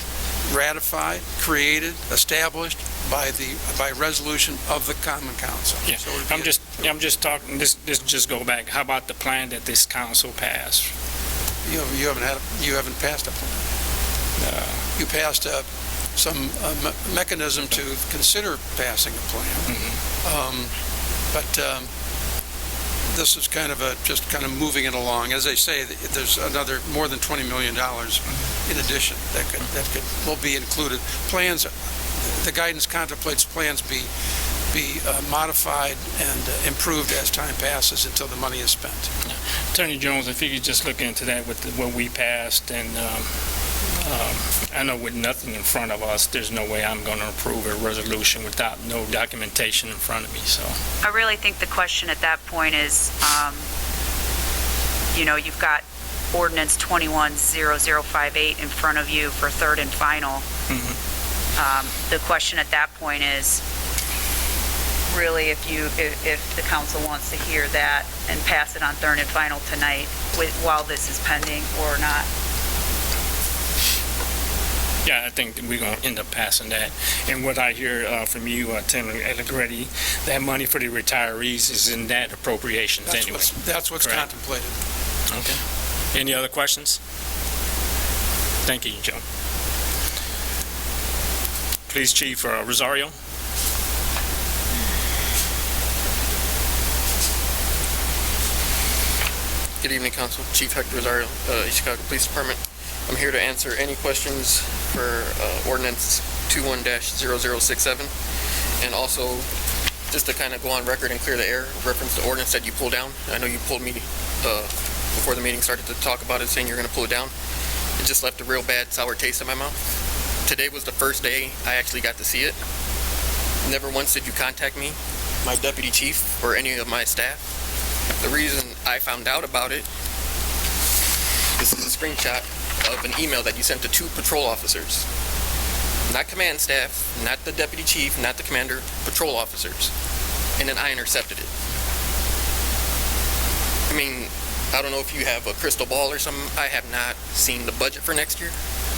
ratified, created, established by resolution of the Common Council. Yeah. So I'm just talking. This just go back. How about the plan that this council passed? You haven't passed a plan. you passed some mechanism to consider passing a plan. But this is kind of just kind of moving it along. As I say, there's another more than $20 million in addition that will be included. Plans, the guidance contemplates plans be modified and improved as time passes until the money is spent. Attorney Jones, if you could just look into that with what we passed, and I know with nothing in front of us, there's no way I'm going to approve a resolution without no documentation in front of me, so. I really think the question at that point is, you've got Ordinance 210058 in front of you for third and final. The question at that point is, really, if the council wants to hear that and pass it on third and final tonight while this is pending or not. Yeah, I think that we're going to end up passing that. And what I hear from you, Tim Allegretti, that money for the retirees is in that appropriations anyway. That's what's Correct. contemplated. Okay. Any other questions? Thank you, Joe. Police Chief Rosario. Good evening, Council. Chief Hector Rosario, East Chicago Police Department. I'm here to answer any questions for Ordinance 21-0067, and also just to kind of go on record and clear the air, reference the ordinance that you pulled down. I know you pulled me before the meeting started to talk about it, saying you're going to pull it down. It just left a real bad, sour taste in my mouth. Today was the first day I actually got to see it. Never once did you contact me, my deputy chief, or any of my staff. The reason I found out about it, this is a screenshot of an email that you sent to 2 patrol officers. Not command staff, not the deputy chief, not the commander, patrol officers. And then I intercepted it. I mean, I don't know if you have a crystal ball or something. I have not seen the budget for next year.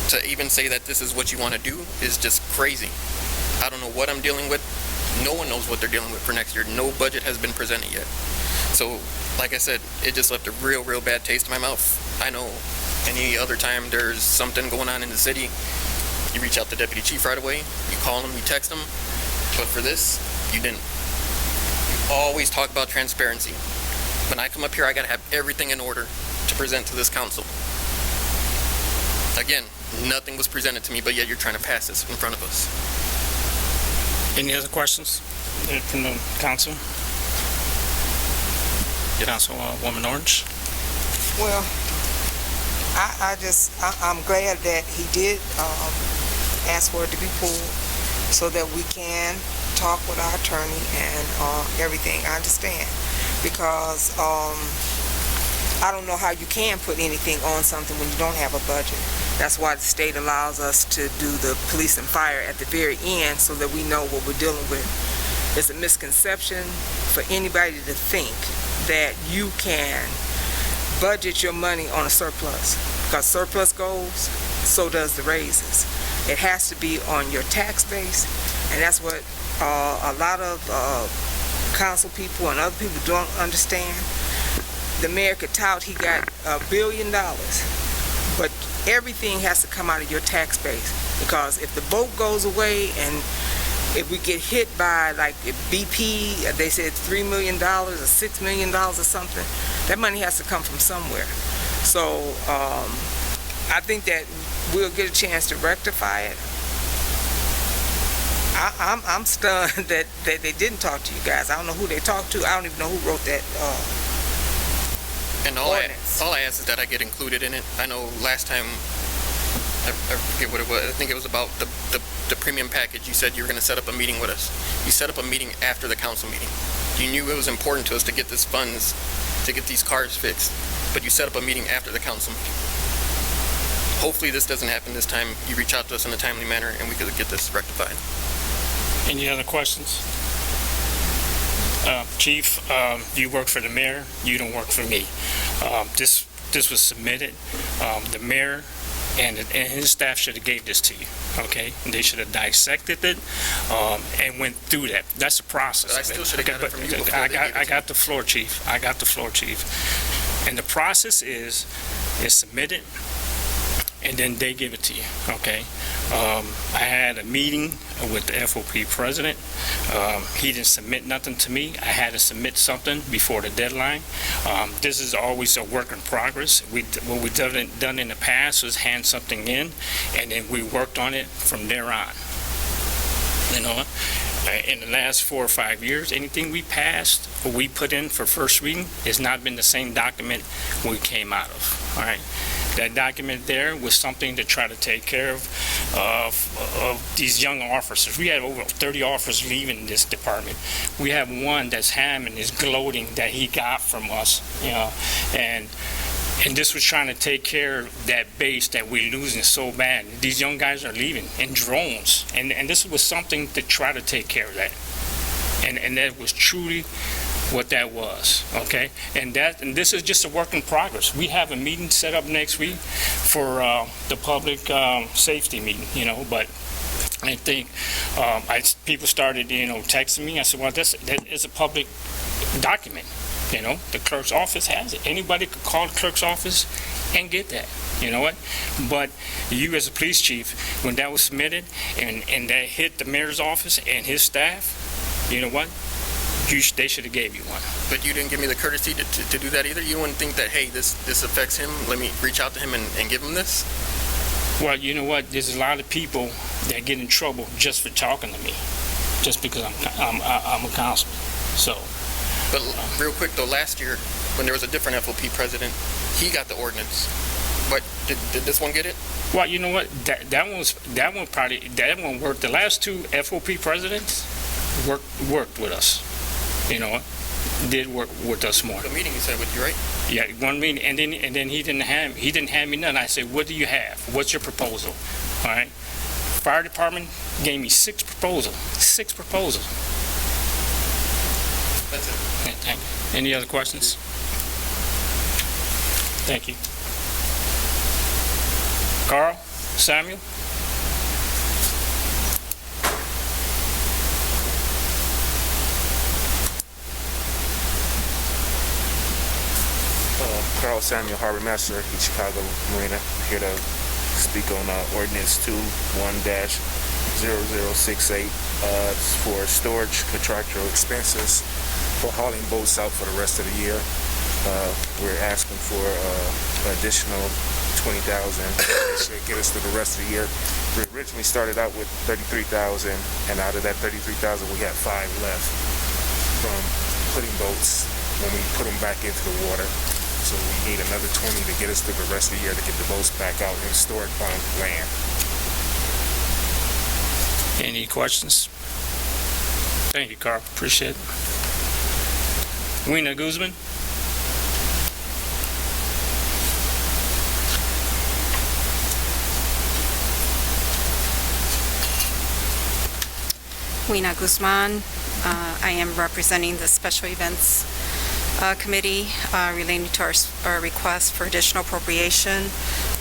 To even say that this is what you want to do is just crazy. I don't know what I'm dealing with. No one knows what they're dealing with for next year. No budget has been presented yet. So, like I said, it just left a real, real bad taste in my mouth. I know any other time there's something going on in the city, you reach out to Deputy Chief right away, you call him, you text him, but for this, you didn't. You always talk about transparency. When I come up here, I gotta have everything in order to present to this council. Again, nothing was presented to me, but yet you're trying to pass this in front of us. Any other questions from the council? Councilwoman Orange? Well, I'm glad that he did ask for it to be pulled so that we can talk with our attorney and everything. I understand, because I don't know how you can put anything on something when you don't have a budget. That's why the state allows us to do the police and fire at the very end so that we know what we're dealing with. It's a misconception for anybody to think that you can budget your money on a surplus, because surplus goes, so does the raises. It has to be on your tax base, and that's what a lot of council people and other people don't understand. The mayor could tout he got $1 billion, but everything has to come out of your tax base, because if the boat goes away and if we get hit by, like, BP, they said $3 million or $6 million or something, that money has to come from somewhere. So I think that we'll get a chance to rectify it. I'm stunned that they didn't talk to you guys. I don't know who they talked to. I don't even know who wrote that and all I ordinance. ask is that I get included in it. I know last time, I forget what it was, I think it was about the premium package. You said you were going to set up a meeting with us. You set up a meeting after the council meeting. You knew it was important to us to get this funds, to get these cars fixed, but you set up a meeting after the council meeting. Hopefully this doesn't happen this time. You reach out to us in a timely manner and we could get this rectified. Any other questions? Chief, you work for the mayor, you don't work for me. This was submitted. The mayor and his staff should have gave this to you, okay? They should have dissected it and went through that. That's the process. But I still should have got it from you before I they gave it to got the floor, Chief. I got the floor, Chief. And the process is submitted. and then they give it to you, okay? I had a meeting with the FOP president. He didn't submit nothing to me. I had to submit something before the deadline. This is always a work in progress. What we've done in the past was hand something in, and then we worked on it from there on. You know, in the last 4 or 5 years, anything we passed or we put in for first reading has not been the same document we came out of, all right? That document there was something to try to take care of these young officers. We had over 30 officers leaving this department. We have one that's hamming, is gloating that he got from us, you know, and this was trying to take care of that base that we're losing so bad. These young guys are leaving in drones, and this was something to try to take care of that. And that was truly what that was, okay? And this is just a work in progress. We have a meeting set up next week for the public safety meeting, you know, but I think people started, you know, texting me. I said, well, that is a public document. You know, the clerk's office has it. Anybody could call the clerk's office and get that. You know what? But you as a police chief, when that was submitted and that hit the mayor's office and his staff, you know what? They should have gave you one. But you didn't give me the courtesy to do that either? You wouldn't think that, hey, this affects him, let me reach out to him and give him this? Well, you know what? There's a lot of people that get in trouble just for talking to me, just because I'm a councilman. So. But real quick though, last year when there was a different FOP president, he got the ordinance. But did this one get it? Well, you know what? That one worked. The last two FOP presidents worked with us. You know, did work with us more. The meeting you said with you, right? Yeah, one meeting, and then he didn't have me none. I said, what do you have? What's your proposal? All right. Fire department gave me 6 proposals. 6 proposals. That's it. Okay, thank you. Any other questions? Thank you. Carl? Samuel? Carl Samuel, Harbor Master, East Chicago Marina, here to speak on Ordinance 21-0068. It's for storage contractual expenses for hauling boats out for the rest of the year. We're asking for an additional $20,000. It should get us through the rest of the year. We originally started out with $33,000, and out of that $33,000, we had 5 left from putting boats when we put them back into the water. So we need another 20 to get us through the rest of the year to get the boats back out and stored on land. Any questions? Thank you, Carl. Appreciate it. Wina Guzman? Wina Guzman. I am representing the Special Events Committee relating to our request for additional appropriation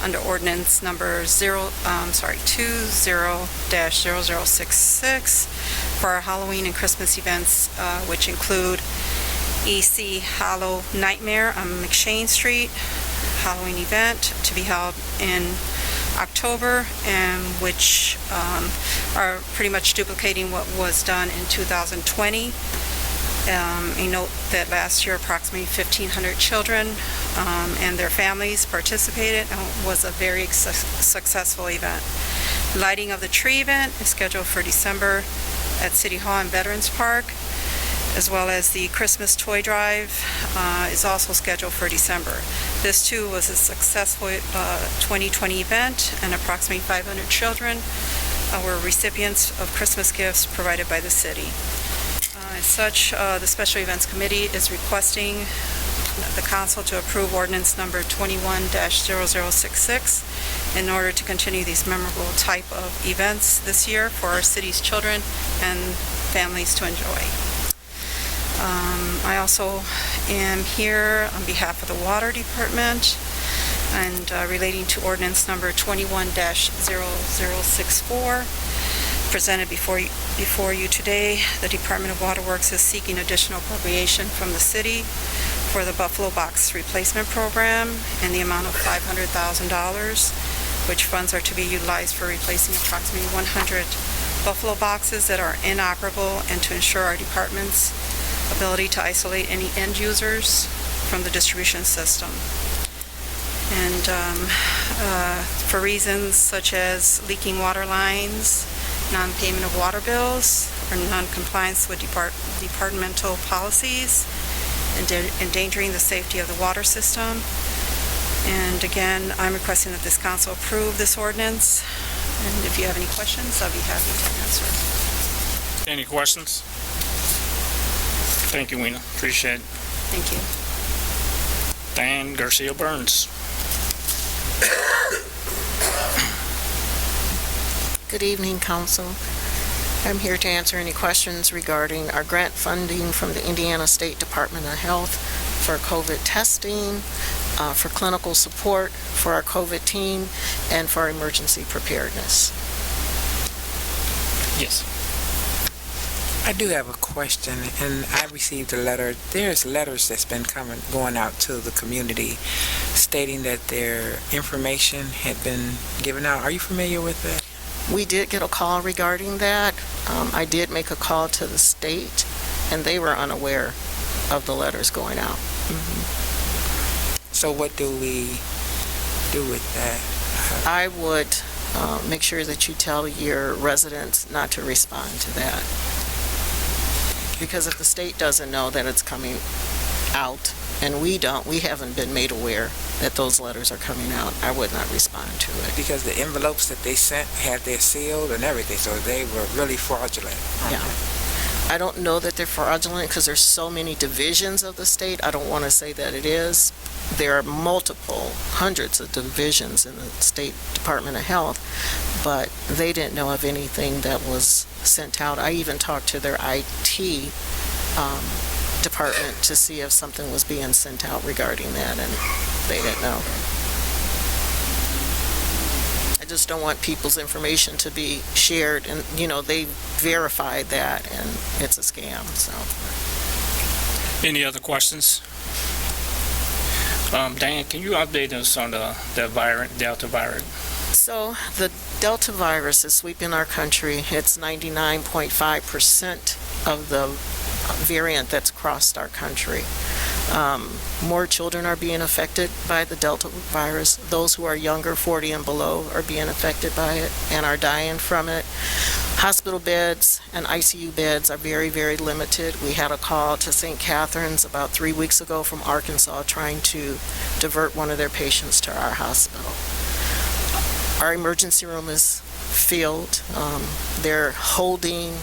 under Ordinance number 20-0066 for our Halloween and Christmas events, which include EC Hallow Nightmare on McShane Street, Halloween event to be held in October, and which are pretty much duplicating what was done in 2020. A note that last year approximately 1,500 children and their families participated, and was a very successful event. Lighting of the tree event is scheduled for December at City Hall and Veterans Park, as well as the Christmas toy drive is also scheduled for December. This too was a successful 2020 event, and approximately 500 children were recipients of Christmas gifts provided by the city. As such, the Special Events Committee is requesting the Council to approve Ordinance number 21-0066 in order to continue these memorable type of events this year for our city's children and families to enjoy. I also am here on behalf of the Water Department and relating to Ordinance number 21-0064. Presented before you today, the Department of Water Works is seeking additional appropriation from the city for the Buffalo Box Replacement Program in the amount of $500,000. which funds are to be utilized for replacing approximately 100 Buffalo boxes that are inoperable and to ensure our department's ability to isolate any end users from the distribution system. And for reasons such as leaking water lines, non-payment of water bills, or non-compliance with departmental policies, endangering the safety of the water system. And again, I'm requesting that this council approve this ordinance. And if you have any questions, I'll be happy to answer. Any questions? Thank you, Weena. Appreciate it. Thank you. Dan Garcia Burns. Good evening, Council. I'm here to answer any questions regarding our grant funding from the Indiana State Department of Health for COVID testing, for clinical support for our COVID team, and for emergency preparedness. Yes. I do have a question, and I received a letter. There's letters that's been going out to the community stating that their information had been given out. Are you familiar with that? We did get a call regarding that. I did make a call to the state, and they were unaware of the letters going out. So what do we do with that? I would make sure that you tell your residents not to respond to that. Because if the state doesn't know that it's coming out, and we haven't been made aware that those letters are coming out, I would not respond to it. Because the envelopes that they sent had their seal and everything, so they were really fraudulent. Yeah. I don't know that they're fraudulent because there's so many divisions of the state. I don't want to say that it is. There are hundreds of divisions in the State Department of Health, but they didn't know of anything that was sent out. I even talked to their IT department to see if something was being sent out regarding that, and they didn't know. I just don't want people's information to be shared, and they verified that, and it's a scam. So, Any other questions? Dan, can you update us on the Delta variant? So the Delta virus is sweeping our country. It's 99.5% of the variant that's crossed our country. More children are being affected by the Delta virus. Those who are younger, 40 and below, are being affected by it and are dying from it. Hospital beds and ICU beds are very, very limited. We had a call to St. Catherine's about 3 weeks ago from Arkansas trying to divert one of their patients to our hospital. Our emergency room is filled. They're holding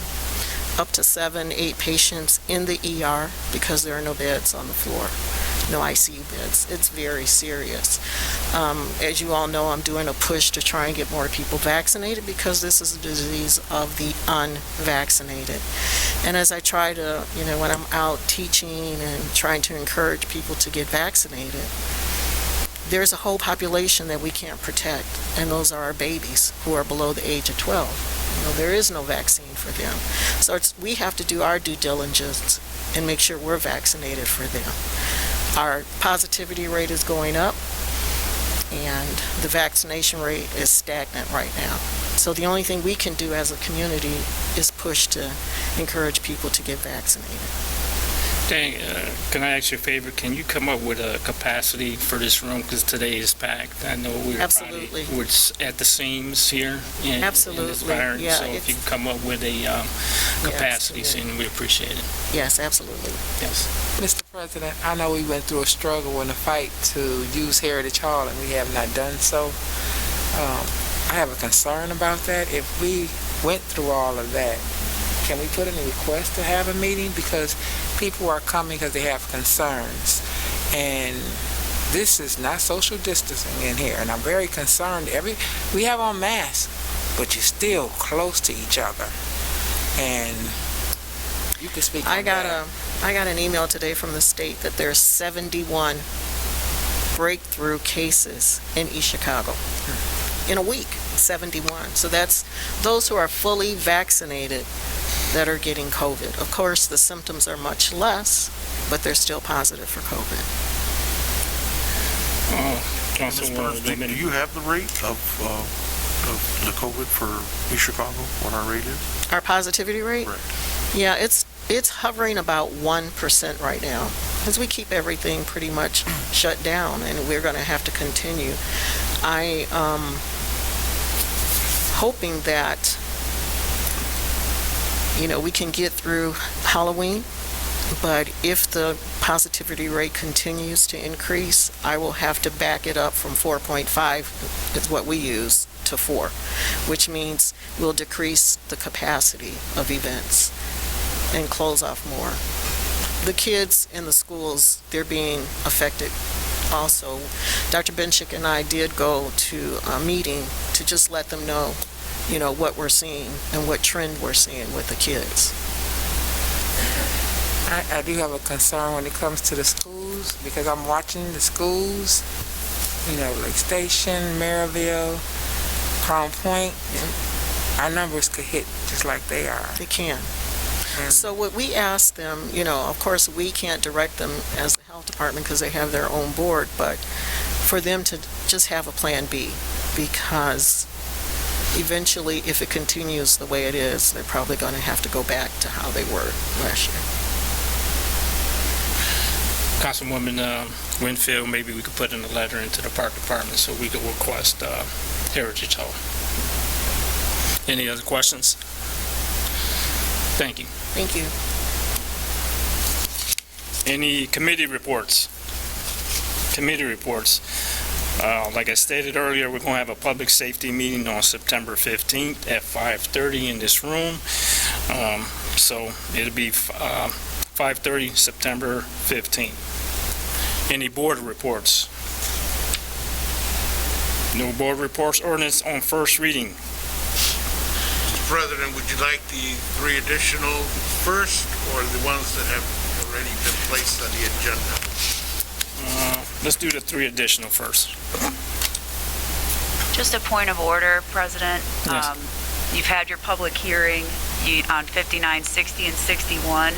up to 7-8 patients in the ER because there are no beds on the floor, no ICU beds. It's very serious. As you all know, I'm doing a push to try and get more people vaccinated because this is a disease of the unvaccinated. And as I try to, when I'm out teaching and trying to encourage people to get vaccinated, there's a whole population that we can't protect, and those are our babies who are below the age of 12. There is no vaccine for them. So we have to do our due diligence and make sure we're vaccinated for them. Our positivity rate is going up, and the vaccination rate is stagnant right now. So the only thing we can do as a community is push to encourage people to get vaccinated. Dan, can I ask you a favor? Can you come up with a capacity for this room? Because today is packed. I know we're Absolutely. We're at the seams here in this environment. Yeah, so if you can come up with a capacity, then we appreciate it. Yes, absolutely. Yes. Mr. President, I know we went through a struggle and a fight to use Heritage Hall, and we have not done so. I have a concern about that. If we went through all of that, can we put in a request to have a meeting? Because people are coming because they have concerns. And this is not social distancing in here. And I'm very concerned. We have on masks, but you're still close to each other. And you can speak on that. I got an email today from the state that there's 71 breakthrough cases in East Chicago. In a week, 71. So that's those who are fully vaccinated that are getting COVID. Of course, the symptoms are much less, but they're still positive for COVID. Councilwoman Do Lemon. you have the rate of the COVID for East Chicago, what our rate is? Our positivity rate? Right. Yeah, it's hovering about 1% right now, because we keep everything pretty much shut down, and we're going to have to continue. I hoping that, we can get through Halloween, but if the positivity rate continues to increase, I will have to back it up from 4.5, is what we use, to 4, which means we'll decrease the capacity of events and close off more. The kids in the schools, they're being affected also. Dr. Benchik and I did go to a meeting to just let them know, what we're seeing and what trend we're seeing with the kids. I do have a concern when it comes to the schools, because I'm watching the schools, like Station, Maryville, Crown Point, and our numbers could hit just like they are. They can. So what we ask them, of course, we can't direct them as the health department because they have their own board, but for them to just have a plan B, because eventually, if it continues the way it is, they're probably going to have to go back to how they were last year. Councilwoman Winfield, maybe we could put in a letter into the park department so we could request Heritage Hall. Any other questions? Thank you. Thank you. Any committee reports? Committee reports. Like I stated earlier, we're going to have a public safety meeting on September 15th at 5:30 in this room. So it'll be 5:30, September 15th. Any board reports? No board reports. Ordinance on first reading. Mr. President, would you like the 3 additional first, or the ones that have already been placed on the agenda? Let's do the 3 additional first. Just a point of order, President. Yes. You've had your public hearing on 59, 60, and 61.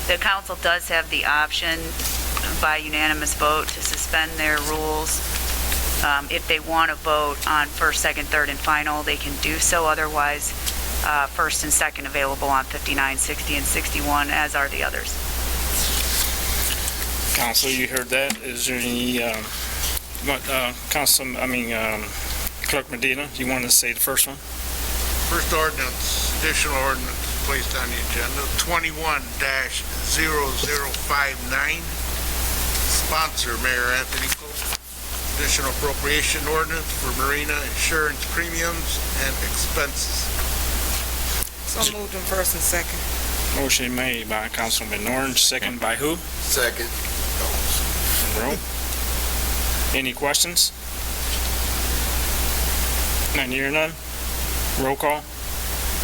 The council does have the option by unanimous vote to suspend their rules. If they want to vote on first, second, third, and final, they can do so. Otherwise, first and second available on 59, 60, and 61, as are the others. Council, you heard that. Is there any, Clerk Medina, you want to say the first one? First ordinance, additional ordinance placed on the agenda, 21-0059. Sponsor, Mayor Anthony Cole. Additional appropriation ordinance for marina insurance premiums and expenses. So moved in first and second. Motion made by Councilman Orange, second by who? Second. Monroe. Any questions? None here, none? Roll call?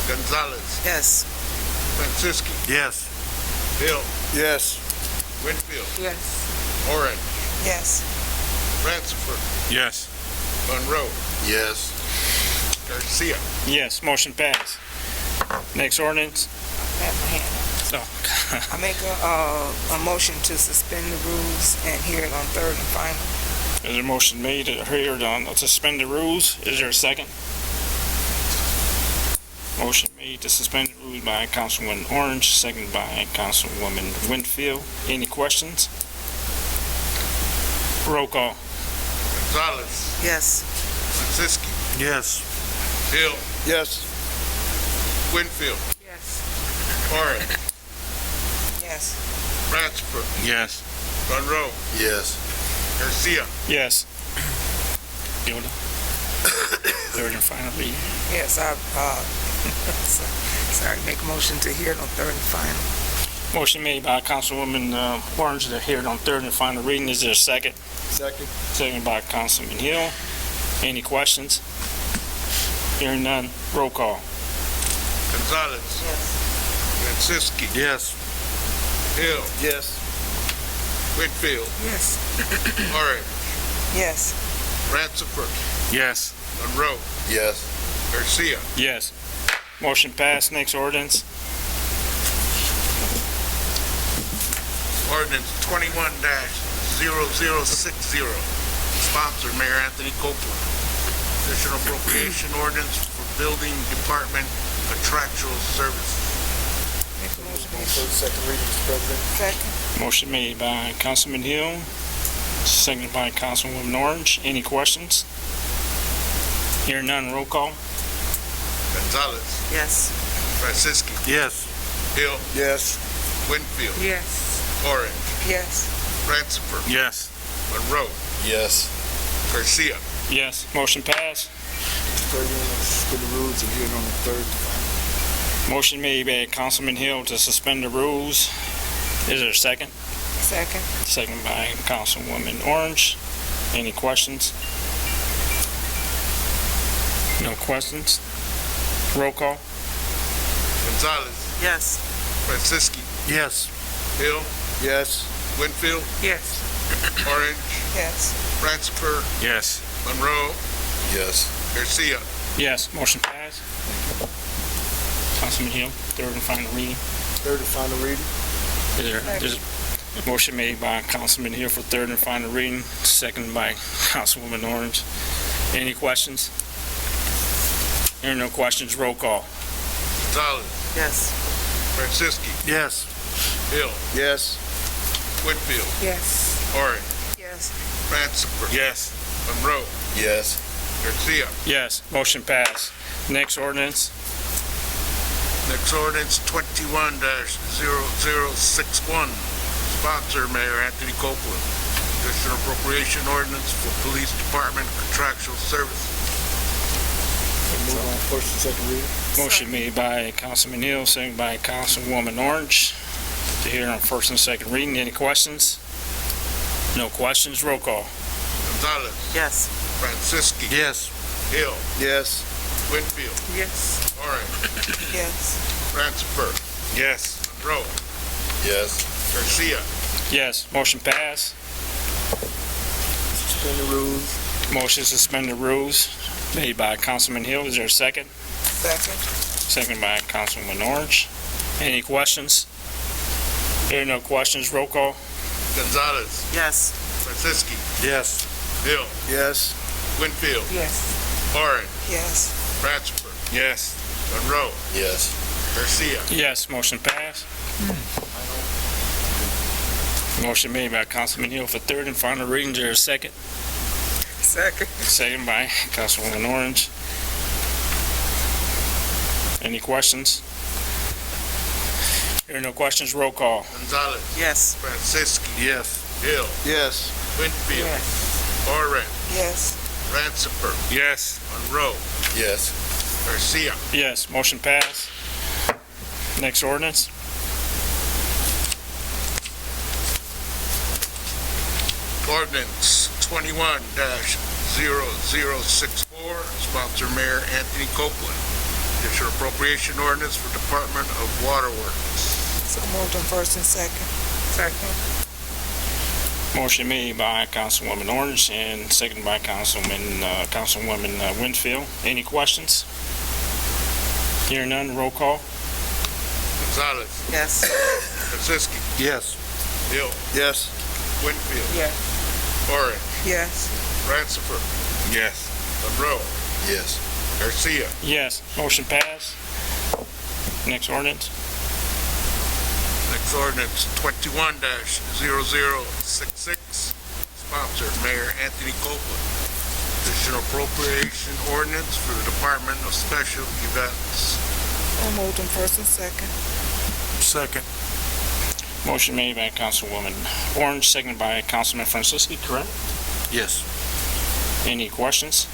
Gonzalez. Yes. Francisci. Yes. Hill. Yes. Winfield. Yes. Orange. Yes. Ransford. Yes. Monroe. Yes. Garcia. Yes, motion passed. Next ordinance? I have my hand up. So, I make a motion to suspend the rules and hear it on third and final. is there a motion made to hear on suspend the rules? Is there a second? Motion made to suspend the rules by Councilwoman Orange, second by Councilwoman Winfield. Any questions? Roll call. Gonzalez. Yes. Francisci. Yes. Hill. Yes. Winfield. Yes. Orange. Yes. Ransford. Yes. Monroe. Yes. Garcia. Yes. Yoda. Third and final reading. Yes, sorry, make a motion to hear it on third and final. Motion made by Councilwoman Orange to hear it on third and final reading. Is there a second? Second. Second by Councilman Hill. Any questions? Hearing none. Roll call. Gonzalez. Yes. Francisci. Yes. Hill. Yes. Winfield. Yes. Orange. Yes. Ransford. Yes. Monroe. Yes. Garcia. Yes. Motion passed. Next ordinance. Ordinance 21-0060. Sponsor, Mayor Anthony Copeland. Additional appropriation ordinance for building department contractual services. Make a motion. First, second reading, Mr. President. Second. Motion made by Councilman Hill, seconded by Councilwoman Orange. Any questions? Hearing none, roll call. Gonzalez, Yes. Franciski, Yes. Hill, Yes. Winfield, Yes. Orange, Yes. Ransford, Yes. Monroe, Yes. Garcia. Yes, motion passed. Third reading, suspend the rules and hear it on the third and final. Motion made by Councilman Hill to suspend the rules. Is there a second? Second. Second by Councilwoman Orange. Any questions? No questions? Roll call. Gonzalez, Yes. Franciski, Yes. Hill, Yes. Winfield, Yes. Orange, Yes. Ransford, Yes. Monroe, Yes. Garcia. Yes, motion passed. Councilman Hill, third and final reading. Third and final reading. There's a motion made by Councilman Hill for third and final reading, seconded by Councilwoman Orange. Any questions? Hearing no questions, roll call. Gonzalez, Yes. Franciski, Yes. Hill, Yes. Winfield, Yes. Orange, Yes. Ransford, Yes. Monroe, Yes. Garcia. Yes, motion passed. Next ordinance. Next ordinance 21-0061. Sponsor, Mayor Anthony Copeland. Additional appropriation ordinance for police department contractual services. Move on first and second reading. Motion made by Councilman Hill, seconded by Councilwoman Orange to hear on first and second reading. Any questions? No questions, roll call. Gonzalez, Yes. Franciski, Yes. Hill, Yes. Winfield, Yes. Orange, Yes. Ransford, Yes. Monroe, Yes. Garcia. Yes, motion passed. Suspend the rules. Motion to suspend the rules made by Councilman Hill. Is there a second? Second. Second by Councilwoman Orange. Any questions? Hearing no questions, roll call. Gonzalez, Yes. Franciski, Yes. Hill, Yes. Winfield, Yes. Orange, Yes. Ransford, Yes. Monroe, Yes. Garcia. Yes, motion passed. Motion made by Councilman Hill for third and final reading. Is there a second? Second. Second by Councilwoman Orange. Any questions? Hearing no questions, roll call. Gonzalez, Yes. Franciski, Yes. Hill, Yes. Winfield, Yes. Orange, Yes. Ransford, Yes. Monroe, Yes. Garcia. Yes, motion passed. Next ordinance. Ordinance 21-0064, sponsor Mayor Anthony Copeland. Additional appropriation ordinance for Department of Water Works. So moved on first and second. Second. Motion made by Councilwoman Orange and seconded by Councilwoman Winfield. Any questions? Hearing none, roll call. Gonzalez, Yes. Franciski, Yes. Hill, Yes. Winfield, Yes. Orange, Yes. Ransford, Yes. Monroe, Yes. Garcia. Yes, motion passed. Next ordinance. Next ordinance 21-0066, sponsor Mayor Anthony Copeland. Additional appropriation ordinance for the Department of Special Events. So moved on first and second. Second. Motion made by Councilwoman Orange, seconded by Councilman Franciski, correct? Yes. Any questions?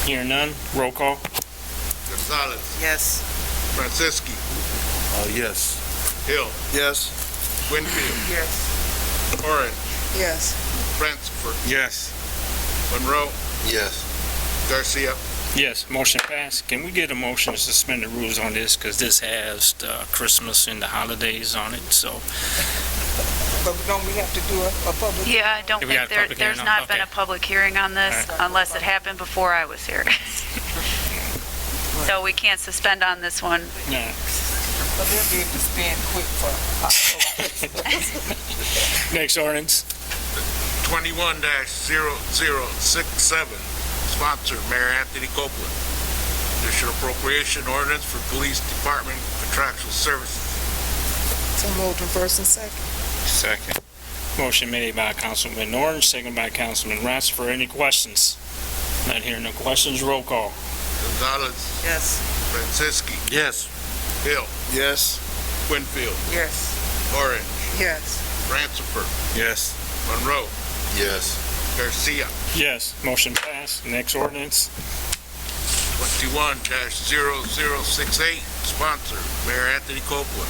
Hearing none, roll call. Gonzalez, Yes. Franciski, Yes. Hill, Yes. Winfield, Yes. Orange, Yes. Ransford, Yes. Monroe, Yes. Garcia. Yes, motion passed. Can we get a motion to suspend the rules on this, because this has Christmas and the holidays on it, so. But don't we have to do a public? Yeah, I don't We got think a public there's hearing not on- been a okay. public hearing on this unless it happened before I was here. So we can't suspend on this one. No. But they'll be able to spend quick for October. Next ordinance. 21-0067, sponsor Mayor Anthony Copeland. Additional appropriation ordinance for police department contractual services. So moved on first and second. Second. Motion made by Councilman Orange, second by Councilman Ratzer. Any questions? Not hearing no questions, roll call. Gonzalez. Yes. Franciski. Yes. Hill. Yes. Winfield. Yes. Orange. Yes. Ransford. Yes. Monroe. Yes. Garcia. Yes, motion passed. Next ordinance. 21-0068, sponsor Mayor Anthony Copeland.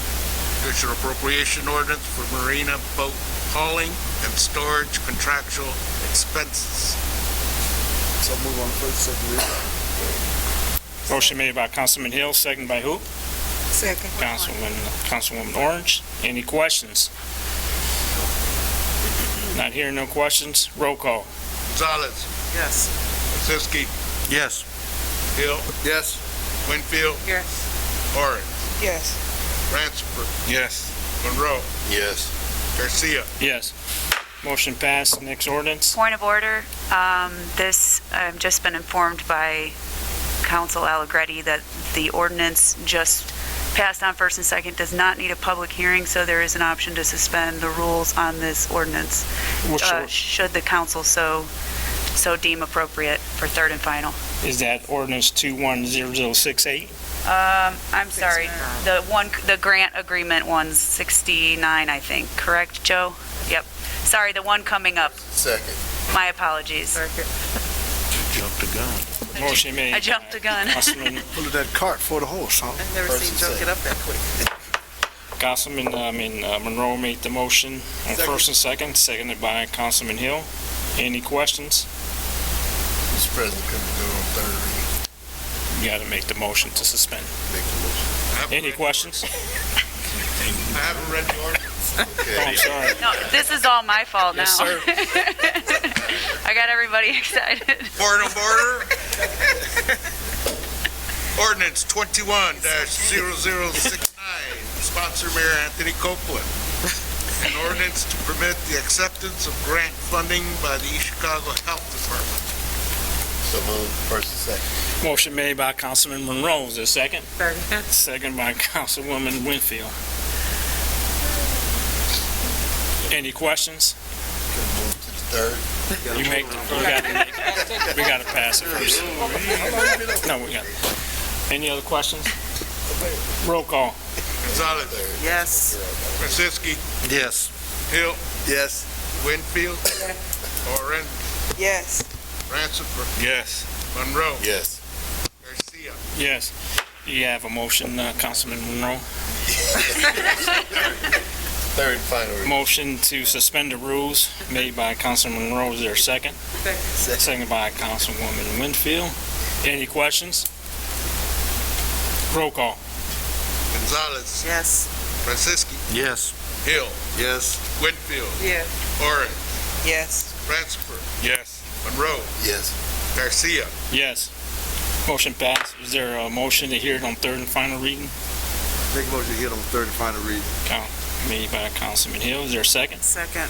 Additional appropriation ordinance for marina boat hauling and storage contractual expenses. So move on first, second reading. Motion made by Councilman Hill, second by who? Second. Councilwoman Orange. Any questions? Not hearing no questions, roll call. Gonzalez. Yes. Franciski. Yes. Hill. Yes. Winfield. Yes. Orange. Yes. Ransford. Yes. Monroe. Yes. Garcia. Yes. Motion passed. Next ordinance. Point of order, this, I've just been informed by Council Allegretti that the ordinance just passed on first and second does not need a public hearing, so there is an option to suspend the rules on this ordinance, should the council so deem appropriate for third and final. Is that ordinance 210068? I'm sorry, the grant agreement one's 69, I think, correct, Joe? Yep. Sorry, the one coming up. Second. My apologies. Jumped the gun. Motion made. I jumped the gun. Councilman, Pull that cart for the horse, huh? I've never seen Joe get up that quick. Monroe made the motion on first and second, seconded by Councilman Hill. Any questions? Mr. President, could we do it on third reading? You got to make the motion to suspend. Make the motion. Any questions? I haven't read the ordinance. Oh, I'm sorry. No, this is all my fault now. Yes, sir. I got everybody excited. Point of order. Ordinance 21-0069, sponsor Mayor Anthony Copeland. An ordinance to permit the acceptance of grant funding by the East Chicago Health Department. So moved, first and second. Motion made by Councilman Monroe. Is there a second? Second. Second by Councilwoman Winfield. Any questions? Can we move to the third? We got to pass it first. No, we got it. Any other questions? Roll call. Gonzalez. Yes. Franciski. Yes. Hill. Yes. Winfield. Orange. Yes. Ransford. Yes. Monroe. Yes. Garcia. Yes. You have a motion, Councilman Monroe. Third and final reading. Motion to suspend the rules made by Councilman Monroe. Is there a second? Second by Councilwoman Winfield. Any questions? Roll call. Gonzalez. Yes. Franciski. Yes. Hill. Yes. Winfield. Yes. Orange. Yes. Ransford. Yes. Monroe. Yes. Garcia. Yes. Motion passed. Is there a motion to hear it on third and final reading? Make a motion to hit on third and final reading. Made by Councilman Hill. Is there a second? Second.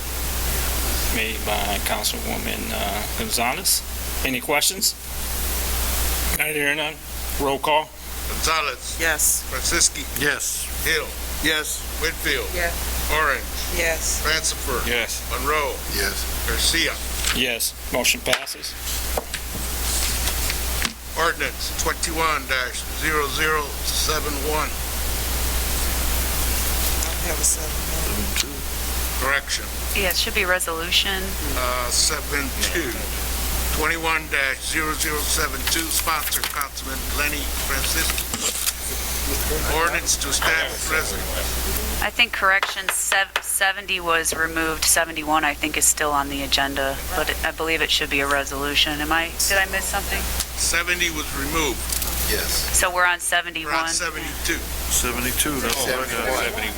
Made by Councilwoman Gonzalez. Any questions? Not hearing none. Roll call. Gonzalez. Yes. Franciski. Yes. Hill. Yes. Winfield. Yes. Orange. Yes. Ransford. Yes. Monroe. Yes. Garcia. Yes. Motion passes. Ordinance 21-0071. Have a second. Correction. Yeah, it should be resolution. 72. 21-0072, sponsor Councilman Lenny Francisco. Ordinance to establish residence. I think correction 70 was removed. 71, I think, is still on the agenda, but I believe it should be a resolution. Did I miss something? 70 was removed. Yes. So we're on 71. We're on 72. 72, that's what I got. 71.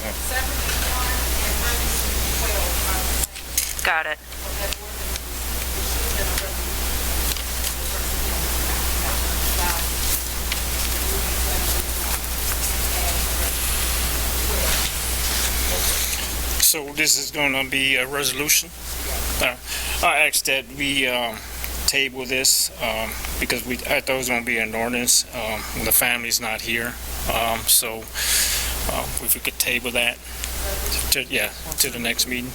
Got it. So this is going to be a resolution? I ask that we table this because I thought it was going to be an ordinance. The family's not here, so if we could table that to the next meeting.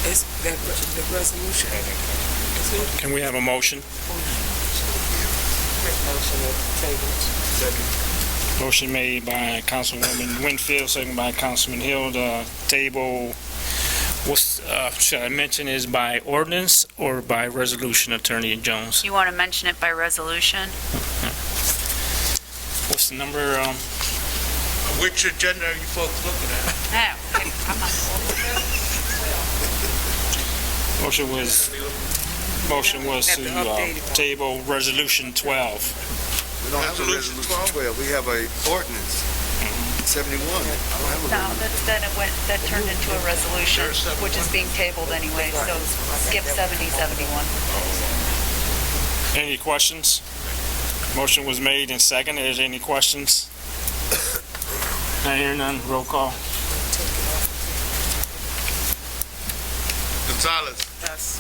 It's that, the resolution. Can we have a motion? Motion of table. Motion made by Councilwoman Winfield, second by Councilman Hill. The table, should I mention is by ordinance or by resolution, Attorney Jones? You want to mention it by resolution? What's the number? Which agenda are you folks looking at? Motion was to table resolution 12. We don't have a resolution 12, we have a ordinance, 71. I don't have a No, resolution. that turned into a resolution, which is being tabled anyway, so skip 70, 71. Any questions? Motion was made and seconded. Is there any questions? Not hearing none. Roll call. Gonzalez. Yes.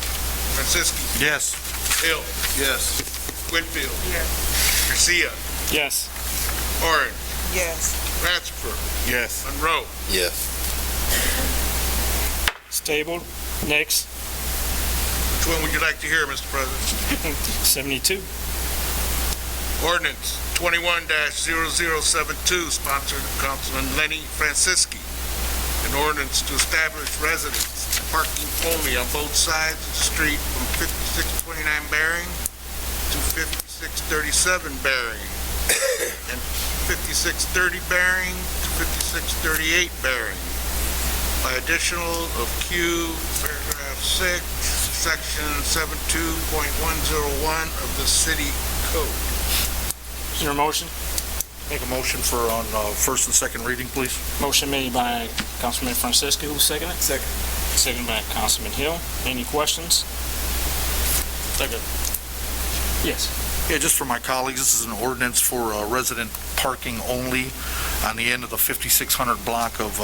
Francisci. Yes. Hill. Yes. Whitfield. Yes. Garcia. Yes. Orange. Yes. Ransford. Yes. Monroe. Yes. It's tabled. Next. Which one would you like to hear, Mr. President? 72. Ordinance 21-0072, sponsored Councilman Lenny Francisci. An ordinance to establish residence parking only on both sides of the street from 5629 Bearing to 5637 Bearing and 5630 Bearing to 5638 Bearing by additional of Q, paragraph 6, section 72.101 of the city code. Is there a motion? Make a motion for on first and second reading, please. Motion made by Councilman Francisco. Who's second it? Second. Second by Councilman Hill. Any questions? Second. Yes. Yeah, just for my colleagues, this is an ordinance for resident parking only on the end of the 5600 block of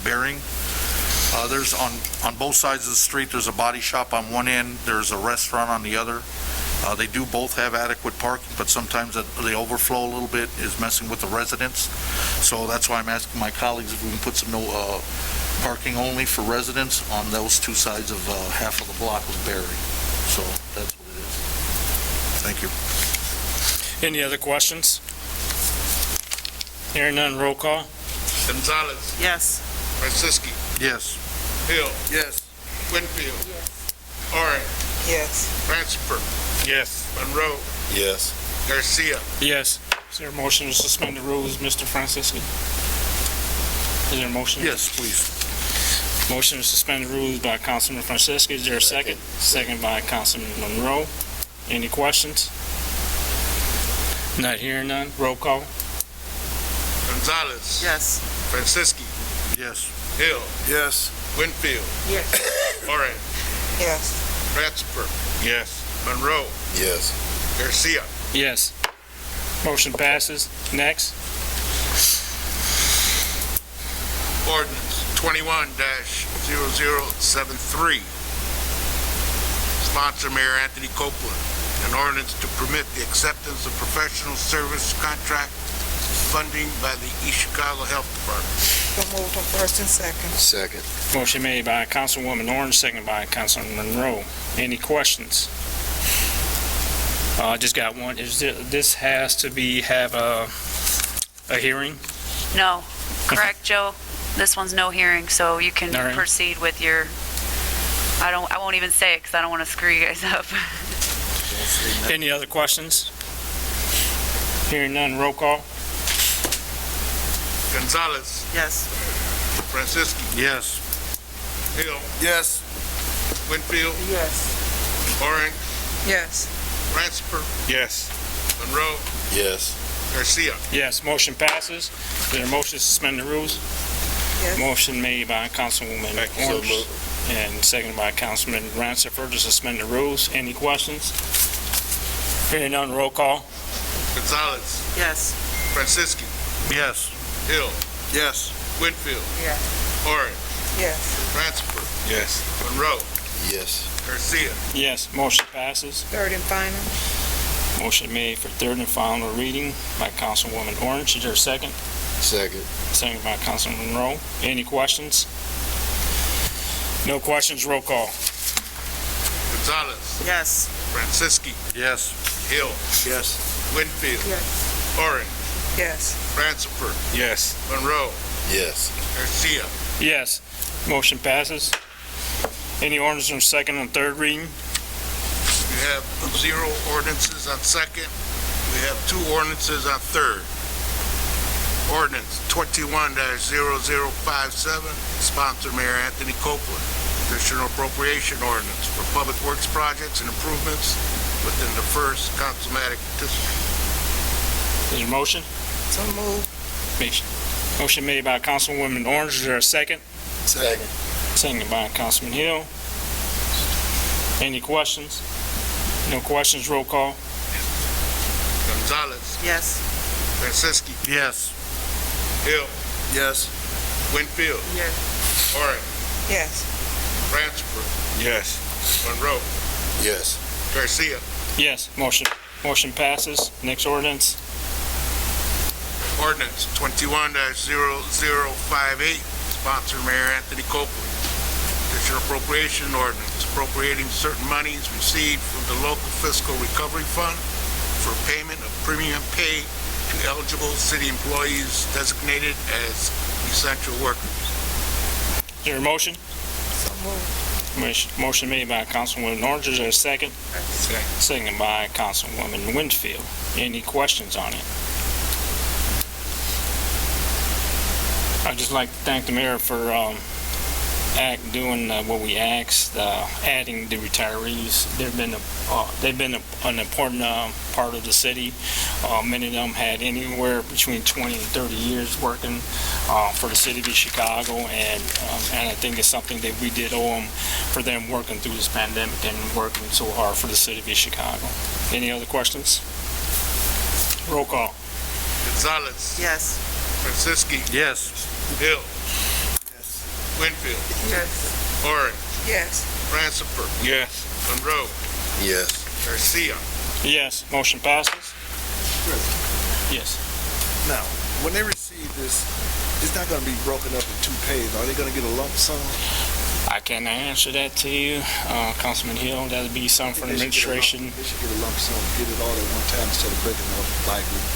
Bearing. There's on both sides of the street, there's a body shop on one end, there's a restaurant on the other. They do both have adequate parking, but sometimes the overflow a little bit is messing with the residents. So that's why I'm asking my colleagues if we can put some parking only for residents on those two sides of half of the block of Berry. So that's what it is. Thank you. Any other questions? Hearing none, roll call. Gonzalez. Yes. Francisci. Yes. Hill. Yes. Winfield. Orange. Yes. Ransford. Yes. Monroe. Yes. Garcia. Yes. Is there a motion to suspend the rules, Mr. Francisco? Is there a motion? Yes, please. Motion to suspend the rules by Councilman Francisco. Is there a second? Second by Councilman Monroe. Any questions? Not hearing none. Roll call. Gonzalez. Yes. Francisci. Yes. Hill. Yes. Winfield. Yes. Orange. Yes. Ransford. Yes. Monroe. Yes. Garcia. Yes. Motion passes. Next. Ordinance 21-0073. Sponsor Mayor Anthony Copeland. An ordinance to permit the acceptance of professional service contract funding by the East Chicago Health Department. So moved on first and second. Second. Motion made by Councilwoman Orange, second by Councilman Monroe. Any questions? Just got one. This has to have a hearing? No. Correct, Joe? This one's no hearing, so you can All right. proceed with your, I won't even say it because I don't want to screw you guys up. Any other questions? Hearing none, roll call. Gonzalez. Yes. Francisci. Yes. Hill. Yes. Winfield. Yes. Orange. Yes. Ransford. Yes. Monroe. Yes. Garcia. Yes, motion passes. Is there a motion to suspend the rules? Yes. Motion made by Councilwoman Orange and seconded by Councilman Ransford to suspend the rules. Any questions? Hearing none, roll call. Gonzalez. Yes. Francisci. Yes. Hill. Yes. Winfield. Yes. Orange. Yes. Ransford. Yes. Monroe. Yes. Garcia. Yes, motion passes. Third and final. Motion made for third and final reading by Councilwoman Orange. Is there a second? Second. Second by Councilman Monroe. Any questions? No questions, roll call. Gonzalez. Yes. Franciski. Yes. Hill. Yes. Winfield. Yes. Orange. Yes. Francis. Yes. Monroe. Yes. Garcia. Yes, motion passes. Any ordinance on second and third reading? We have 0 ordinances on second. We have 2 ordinances on third. Ordinance 21-0057, sponsor Mayor Anthony Copeland. Additional appropriation ordinance for public works projects and improvements within the first councilmatic district. Is there a motion? So moved. Motion made by Councilwoman Orange. Is there a second? Second. Second by Councilman Hill. Any questions? No questions, roll call. Gonzalez. Yes. Franciski. Yes. Hill. Yes. Winfield. Yes. Orange. Yes. Francis. Yes. Monroe. Yes. Garcia. Yes, motion passes. Next ordinance. Ordinance 21-0058, sponsor Mayor Anthony Copeland. Additional appropriation ordinance appropriating certain monies received from the local fiscal recovery fund for payment of premium pay to eligible city employees designated as essential workers. Is there a motion? So moved. Motion made by Councilwoman Orange. Is there a second? Second by Councilwoman Winfield. Any questions on it? I'd just like to thank the mayor for doing what we asked, adding the retirees. They've been an important part of the city. Many of them had anywhere between 20 and 30 years working for the city of Chicago, and I think it's something that we did owe them for them working through this pandemic and working so hard for the city of Chicago. Any other questions? Roll call. Gonzalez. Yes. Franciski. Yes. Hill. Yes. Winfield. Yes. Orange. Yes. Francis. Yes. Monroe. Yes. Garcia. Yes, motion passes. Yes. Now, when they receive this, it's not going to be broken up in 2 pays. Are they going to get a lump sum? I can't answer that to you, Councilman Hill. That'll be something for the administration. They should get a lump sum, get it all at one time instead of breaking it up by group.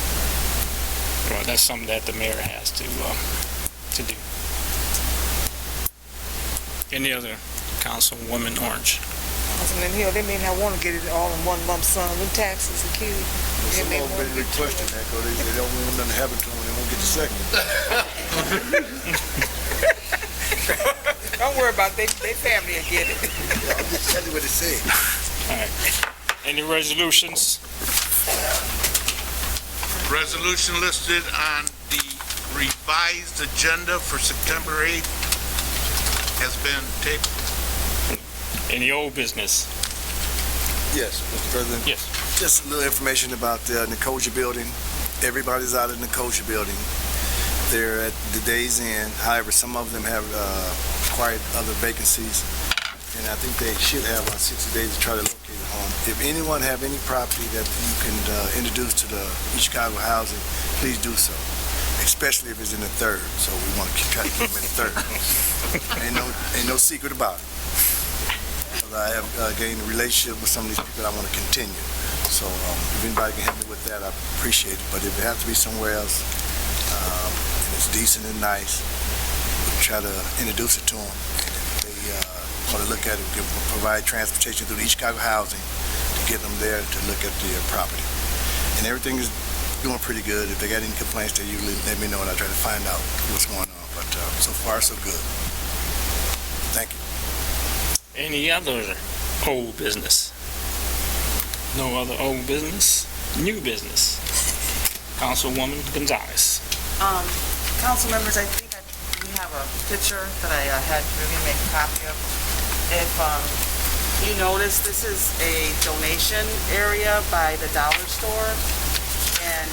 Well, that's something that the mayor has to do. Any other? Councilwoman Orange. Councilman Hill, they may not want to get it all in one lump sum. Them taxes are cute. Some of them been requesting that because they don't want nothing to happen to them. They won't get the second. Don't worry about it. They family will get it. I'm just telling you what they say. All right. Any resolutions? Resolution listed on the revised agenda for September 8th has been tabled. Any old business? Yes, Mr. President. Yes. Just a little information about the Nicosia building. Everybody's out of the Nicosia building. They're at the day's end. However, some of them have acquired other vacancies, and I think they should have about 60 days to try to locate a home. If anyone have any property that you can introduce to the East Chicago Housing, please do so, especially if it's in the third. So we want to try to keep them in the third. Ain't no secret about it. I have gained a relationship with some of these people I want to continue. So if anybody can help me with that, I appreciate it. But if it has to be somewhere else, and it's decent and nice, we'll try to introduce it to them. And if they want to look at it, we can provide transportation through the East Chicago Housing to get them there to look at the property. And everything is doing pretty good. If they got any complaints, they usually let me know and I try to find out what's going on. But so far, so good. Thank you. Any other old business? No other old business? New business? Councilwoman Gonzalez. Council members, I think we have a picture that I had Vivian make a copy of. If you notice, this is a donation area by the dollar store, and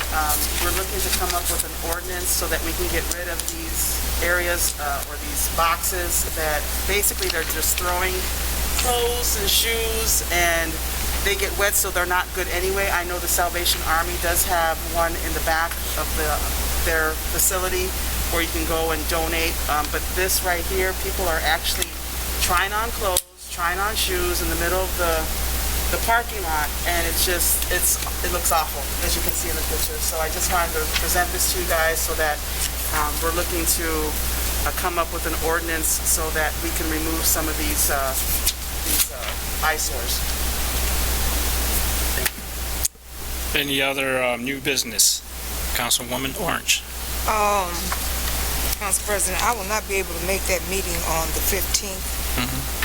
we're looking to come up with an ordinance so that we can get rid of these areas or these boxes that basically they're just throwing clothes and shoes, and they get wet, so they're not good anyway. I know the Salvation Army does have one in the back of their facility where you can go and donate. But this right here, people are actually trying on clothes, trying on shoes in the middle of the parking lot, and it looks awful, as you can see in the picture. So I just wanted to present this to you guys so that we're looking to come up with an ordinance so that we can remove some of these eyesores. Any other new business? Councilwoman Orange. Council President, I will not be able to make that meeting on the 15th,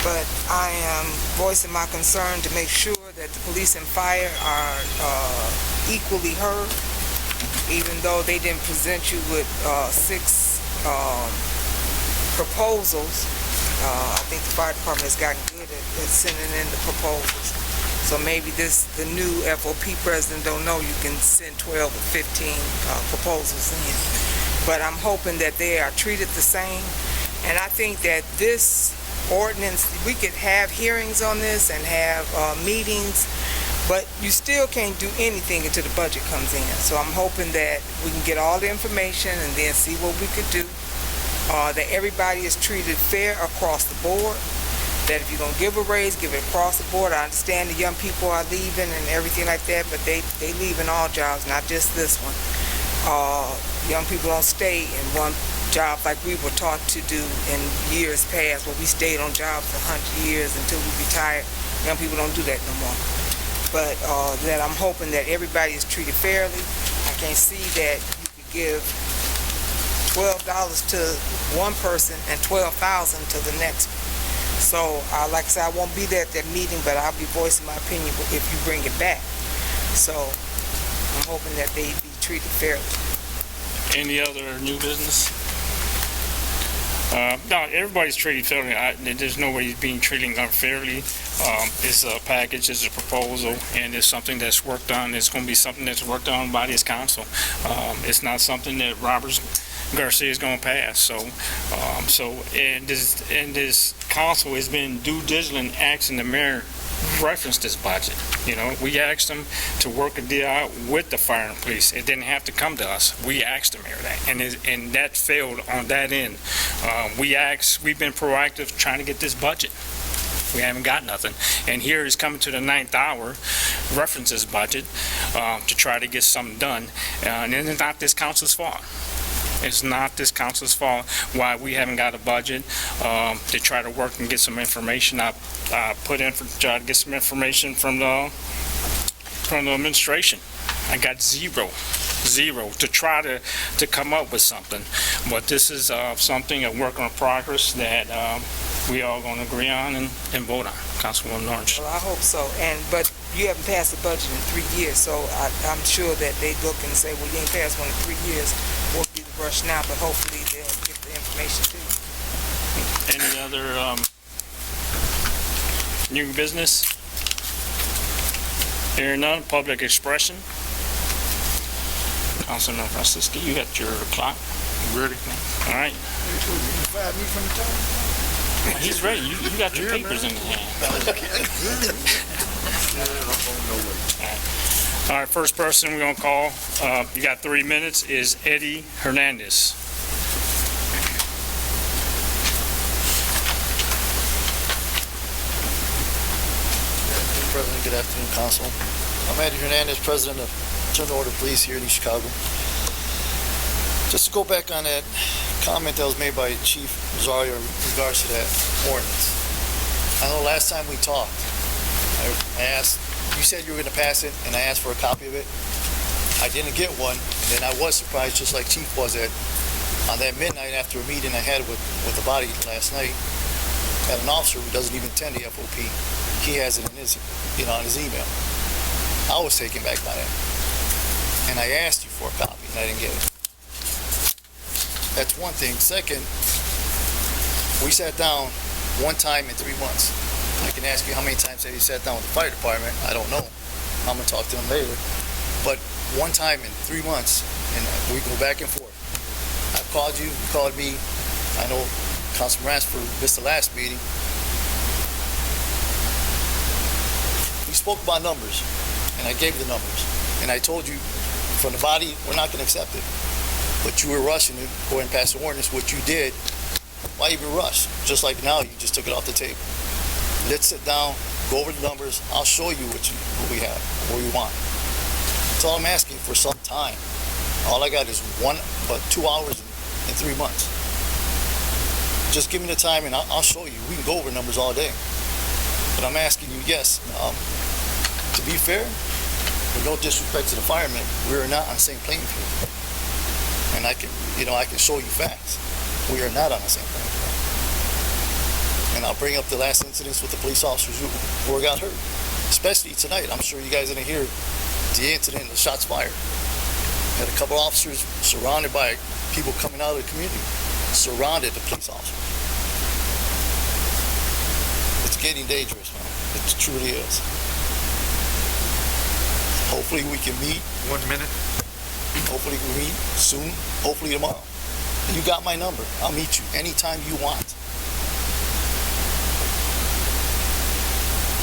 but I am voicing my concern to make sure that the police and fire are equally heard, even though they didn't present you with 6 proposals. I think the fire department has gotten good at sending in the proposals. So maybe the new FOP president don't know you can send 12 or 15 proposals in. But I'm hoping that they are treated the same. And I think that this ordinance, we could have hearings on this and have meetings, but you still can't do anything until the budget comes in. So I'm hoping that we can get all the information and then see what we could do. That everybody is treated fair across the board. That if you're going to give a raise, give it across the board. I understand the young people are leaving and everything like that, but they leaving all jobs, not just this one. Young people don't stay in one job like we were taught to do in years past, where we stayed on jobs for 100 years until we retired. Young people don't do that no more. But that I'm hoping that everybody is treated fairly. I can't see that you could give $12 to one person and $12,000 to the next one. So, like I said, I won't be there at that meeting, but I'll be voicing my opinion if you bring it back. So, I'm hoping that they be treated fairly. Any other new business? No, everybody's treated fairly. There's nobody being treated unfairly. It's a package, it's a proposal, and it's something that's worked on. It's going to be something that's worked on by this council. It's not something that Robert Garcia is going to pass. And this council has been due diligent asking the mayor reference this budget. You know, we asked them to work a deal out with the fire and police. It didn't have to come to us. We asked the mayor that, and that failed on that end. We've been proactive trying to get this budget. We haven't got nothing. And here is coming to the 9th hour, references budget, to try to get something done. And it's not this council's fault. It's not this council's fault why we haven't got a budget. To try to work and get some information. I put in for try to get some information from the administration. I got zero to try to come up with something. But this is something, a work in progress that we all going to agree on and vote on. Councilwoman Orange. Well, I hope so. But you haven't passed the budget in 3 years, so I'm sure that they look and say, well, you ain't passed one in 3 years. We'll be the rush now, but hopefully they'll get the information too. Any other new business? Hearing none, public expression. Councilman Francisco, you got your clock? Ready? All right. He's ready. You got your papers in your hand. All right, first person we're going to call, you got 3 minutes, is Eddie Hernandez. President, good afternoon, Council. I'm Eddie Hernandez, President of General Order Police here in East Chicago. Just to go back on that comment that was made by Chief Rosario in regards to that ordinance. I know last time we talked, I asked, you said you were going to pass it, and I asked for a copy of it. I didn't get one, and then I was surprised, just like Chief was, that on that midnight after a meeting I had with the body last night, had an officer who doesn't even attend the FOP. He has it in his, on his email. I was taken back by that, and I asked you for a copy, and I didn't get it. That's one thing. Second, we sat down one time in 3 months. I can ask you how many times have you sat down with the fire department. I don't know. I'm going to talk to them later. But one time in 3 months, and we go back and forth. I've called you, you called me. I know Councilman Ransford missed the last meeting. spoke about numbers, and I gave the numbers, and I told you, from the body, we're not gonna accept it. But you were rushing to go ahead and pass the ordinance, what you did. Why even rush? Just like now, you just took it off the table. Let's sit down, go over the numbers, I'll show you what we have, what we want. That's all I'm asking for, some time. All I got is 2 hours in 3 months. Just give me the time and I'll show you. We can go over numbers all day. But I'm asking you, yes, to be fair, with no disrespect to the firemen, we are not on the same playing field. And I can show you facts. We are not on the same playing field. And I'll bring up the last incidents with the police officers who got hurt. Especially tonight. I'm sure you guys didn't hear the incident, the shots fired. Had a couple officers surrounded by people coming out of the community, surrounded the police officers. It's getting dangerous, man. It truly is. Hopefully we can meet. 1 minute. Hopefully we meet soon. Hopefully tomorrow. You got my number. I'll meet you anytime you want.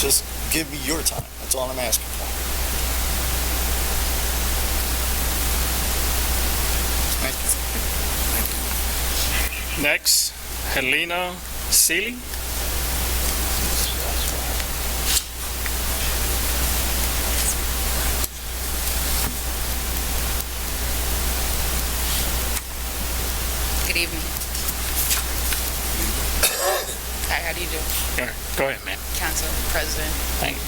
Just give me your time. That's all I'm asking for. Thank you. Next, Helena Seeley. Good evening. Hi, how do you do? Go ahead, ma'am. Council President. Thank you.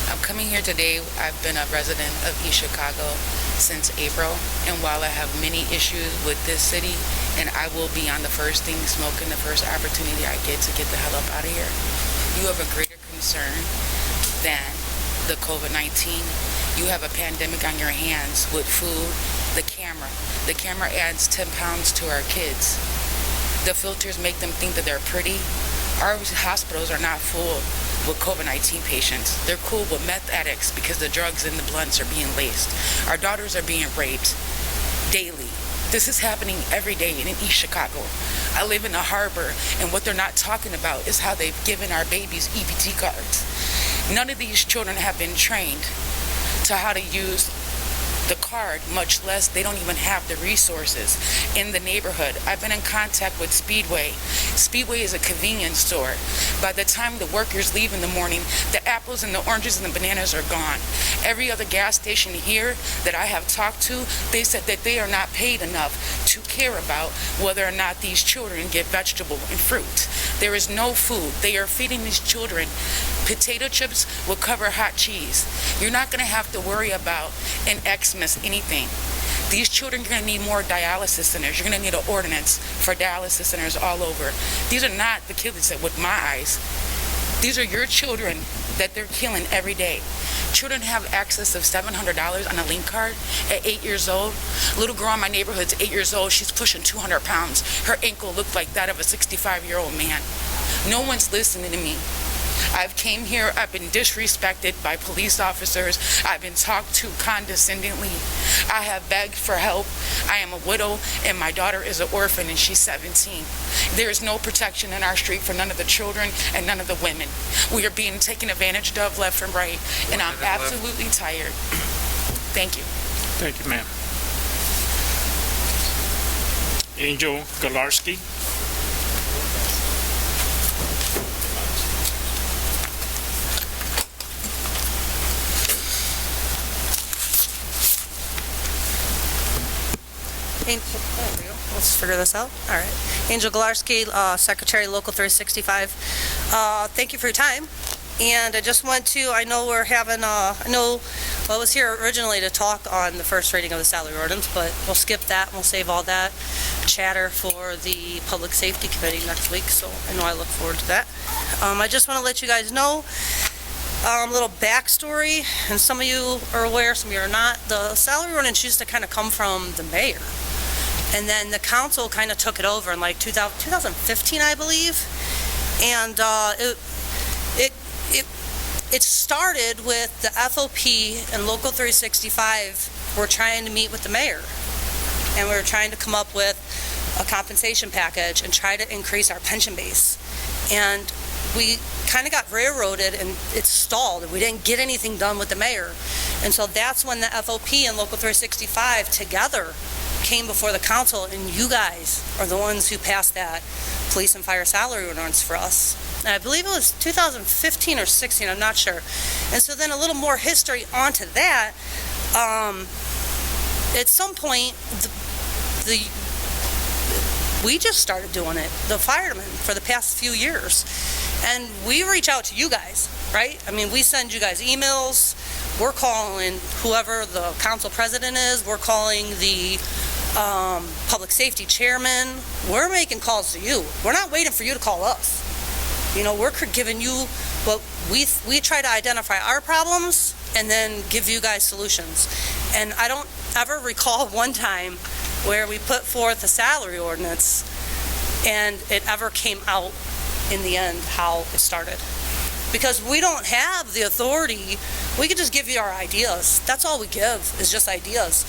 I'm coming here today. I've been a resident of East Chicago since April, and while I have many issues with this city, and I will be on the first thing smoking the first opportunity I get to get the hell up out of here, you have a greater concern than the COVID-19. You have a pandemic on your hands with food, the camera. The camera adds 10 pounds to our kids. The filters make them think that they're pretty. Our hospitals are not full with COVID-19 patients. They're cool with meth addicts because the drugs in the blunts are being laced. Our daughters are being raped daily. This is happening every day in East Chicago. I live in the harbor, and what they're not talking about is how they've given our babies EBT cards. None of these children have been trained to how to use the card, much less they don't even have the resources in the neighborhood. I've been in contact with Speedway. Speedway is a convenience store. By the time the workers leave in the morning, the apples and the oranges and the bananas are gone. Every other gas station here that I have talked to, they said that they are not paid enough to care about whether or not these children get vegetable and fruit. There is no food. They are feeding these children potato chips will cover hot cheese. You're not going to have to worry about an Xmas anything. These children are going to need more dialysis centers. You're going to need an ordinance for dialysis centers all over. These are not the kids that with my eyes. These are your children that they're killing every day. Children have access of $700 on a link card at 8 years old. A little girl in my neighborhood's 8 years old. She's pushing 200 pounds. Her ankle looked like that of a 65-year-old man. No one's listening to me. I've came here, I've been disrespected by police officers. I've been talked to condescendingly. I have begged for help. I am a widow and my daughter is an orphan and she's 17. There is no protection in our street for none of the children and none of the women. We are being taken advantage of left and right, and I'm absolutely tired. Thank you. Thank you, ma'am. Angel Galarski. Let's figure this out. All right. Angel Galarski, Secretary, Local 365. Thank you for your time. And I just want to, I know we're having, I was here originally to talk on the first reading of the salary ordinance, but we'll skip that and we'll save all that chatter for the Public Safety Committee next week. So I know I look forward to that. I just want to let you guys know a little backstory, and some of you are aware, some of you are not. The salary ordinance used to kind of come from the mayor. And then the council kind of took it over in like 2015, I believe. And it started with the FOP and Local 365 were trying to meet with the mayor. And we were trying to come up with a compensation package and try to increase our pension base. And we kind of got railroaded and it stalled, and we didn't get anything done with the mayor. And so that's when the FOP and Local 365 together came before the council, and you guys are the ones who passed that police and fire salary ordinance for us. And I believe it was 2015 or 16, I'm not sure. And so then a little more history onto that. At some point, we just started doing it, the firemen, for the past few years. And we reach out to you guys, right? I mean, we send you guys emails. We're calling whoever the council president is. We're calling the public safety chairman. We're making calls to you. We're not waiting for you to call us. You know, we're giving you what we try to identify our problems and then give you guys solutions. And I don't ever recall one time where we put forth a salary ordinance and it ever came out in the end how it started. Because we don't have the authority. We could just give you our ideas. That's all we give, is just ideas.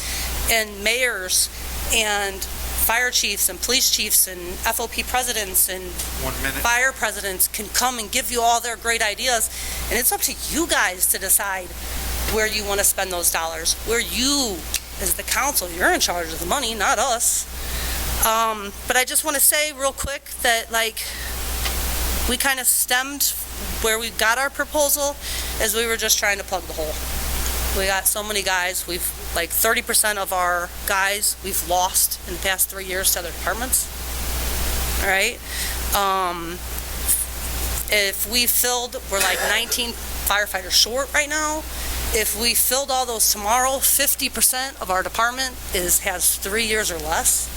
And mayors and fire chiefs and police chiefs and FOP presidents and fire presidents can come and give you all their great ideas. And it's up to you guys to decide where you want to spend those dollars. Where you, as the council, you're in charge of the money, not us. But I just want to say real quick that, like, we kind of stemmed where we got our proposal as we were just trying to plug the hole. We got so many guys, like 30% of our guys we've lost in the past 3 years to other departments. All right. If we filled, we're like 19 firefighters short right now. If we filled all those tomorrow, 50% of our department has 3 years or less.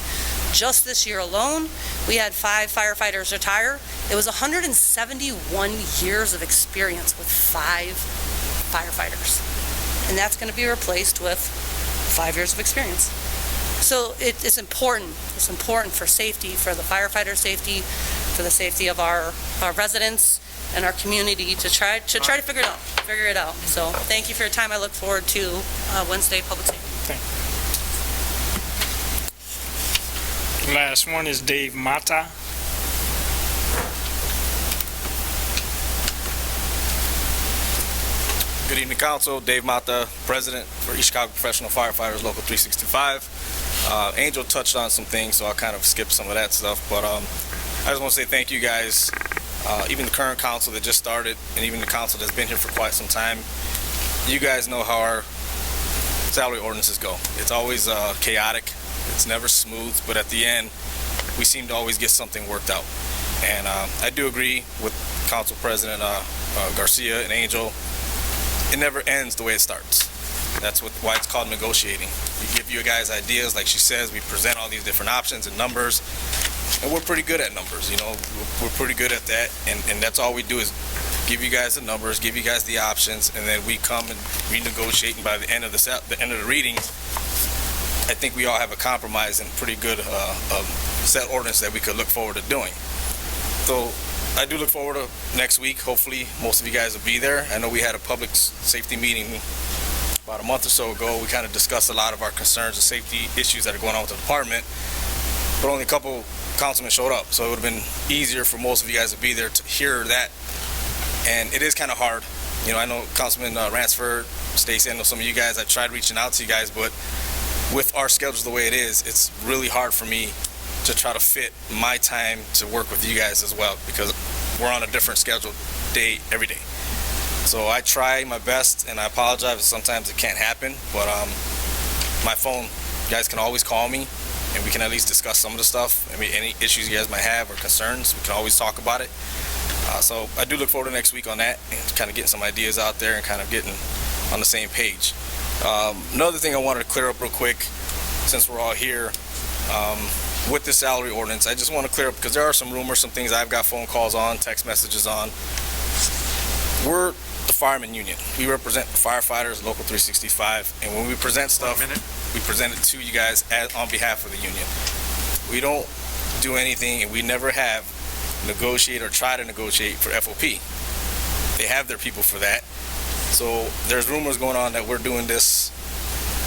Just this year alone, we had 5 firefighters retire. It was 171 years of experience with 5 firefighters. And that's going to be replaced with 5 years of experience. So it's important. It's important for safety, for the firefighter safety, for the safety of our residents and our community to try to figure it out. So thank you for your time. I look forward to Wednesday public safety. Last one is Dave Mata. Good evening, Council. Dave Mata, President for East Chicago Professional Firefighters, Local 365. Angel touched on some things, so I'll kind of skip some of that stuff. But I just want to say thank you guys, even the current council that just started, and even the council that's been here for quite some time. You guys know how our salary ordinances go. It's always chaotic. It's never smooth, but at the end, we seem to always get something worked out. And I do agree with Council President Garcia and Angel. It never ends the way it starts. That's why it's called negotiating. We give you guys ideas, like she says, we present all these different options and numbers, and we're pretty good at numbers, you know, we're pretty good at that, and that's all we do is give you guys the numbers, give you guys the options, and then we come and renegotiate, and by the end of the reading, I think we all have a compromise and pretty good set ordinance that we could look forward to doing. So I do look forward to next week. Hopefully most of you guys will be there. I know we had a public safety meeting about a month or so ago. We kind of discussed a lot of our concerns and safety issues that are going on with the department, but only a couple councilmen showed up, so it would have been easier for most of you guys to be there to hear that. And it is kind of hard. You know, I know Councilman Ransford, Stacy, I know some of you guys, I tried reaching out to you guys, but with our schedules the way it is, it's really hard for me to try to fit my time to work with you guys as well, because we're on a different schedule day every day. So I try my best, and I apologize if sometimes it can't happen, but my phone, you guys can always call me, and we can at least discuss some of the stuff. I mean, any issues you guys might have or concerns, we can always talk about it. So I do look forward to next week on that, and kind of getting some ideas out there and kind of getting on the same page. Another thing I wanted to clear up real quick, since we're all here, with the salary ordinance, I just want to clear up, because there are some rumors, some things I've got phone calls on, text messages on. We're the fireman union. We represent the firefighters, Local 365, and when we present stuff, we present it to you guys on behalf of the union. We don't do anything, and we never have negotiate or try to negotiate for FOP. They have their people for that. So there's rumors going on that we're doing this,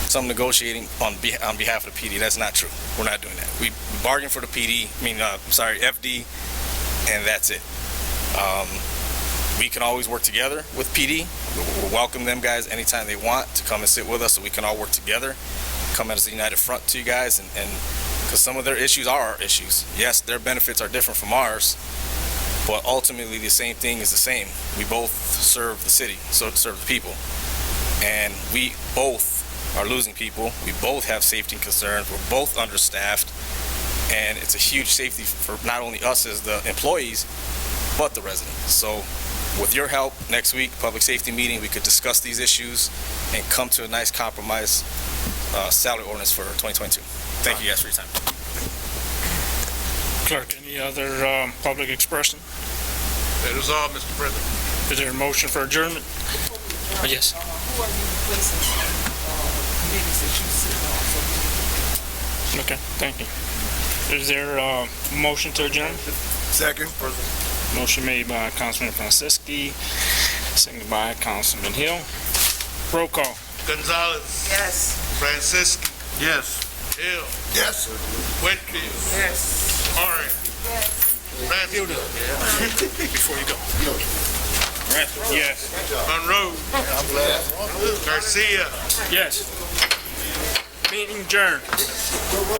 some negotiating on behalf of the PD. That's not true. We're not doing that. We bargain for the PD, FD, and that's it. we can always work together with PD. We'll welcome them guys anytime they want to come and sit with us so we can all work together, come as a united front to you guys, and because some of their issues are our issues. Yes, their benefits are different from ours, but ultimately the same thing is the same. We both serve the city, so serve the people. And we both are losing people. We both have safety concerns. We're both understaffed. And it's a huge safety for not only us as the employees, but the residents. So with your help, next week, public safety meeting, we could discuss these issues and come to a nice compromise salary ordinance for 2022. Thank you guys for your time. Clerk, any other public expression? That is all, Mr. President. Is there a motion for adjournment? Yes. Who are you replacing committees that you sit on? Okay, thank you. Is there a motion to adjourn? Second. Motion made by Councilman Franciski, seconded by Councilman Hill. Roll call. Gonzalez. Yes. Franciski. Yes. Hill. Yes. Whitfield. Yes. Orange. Francis. Before you go. Yes. Monroe. Garcia. Yes. Meeting adjourned.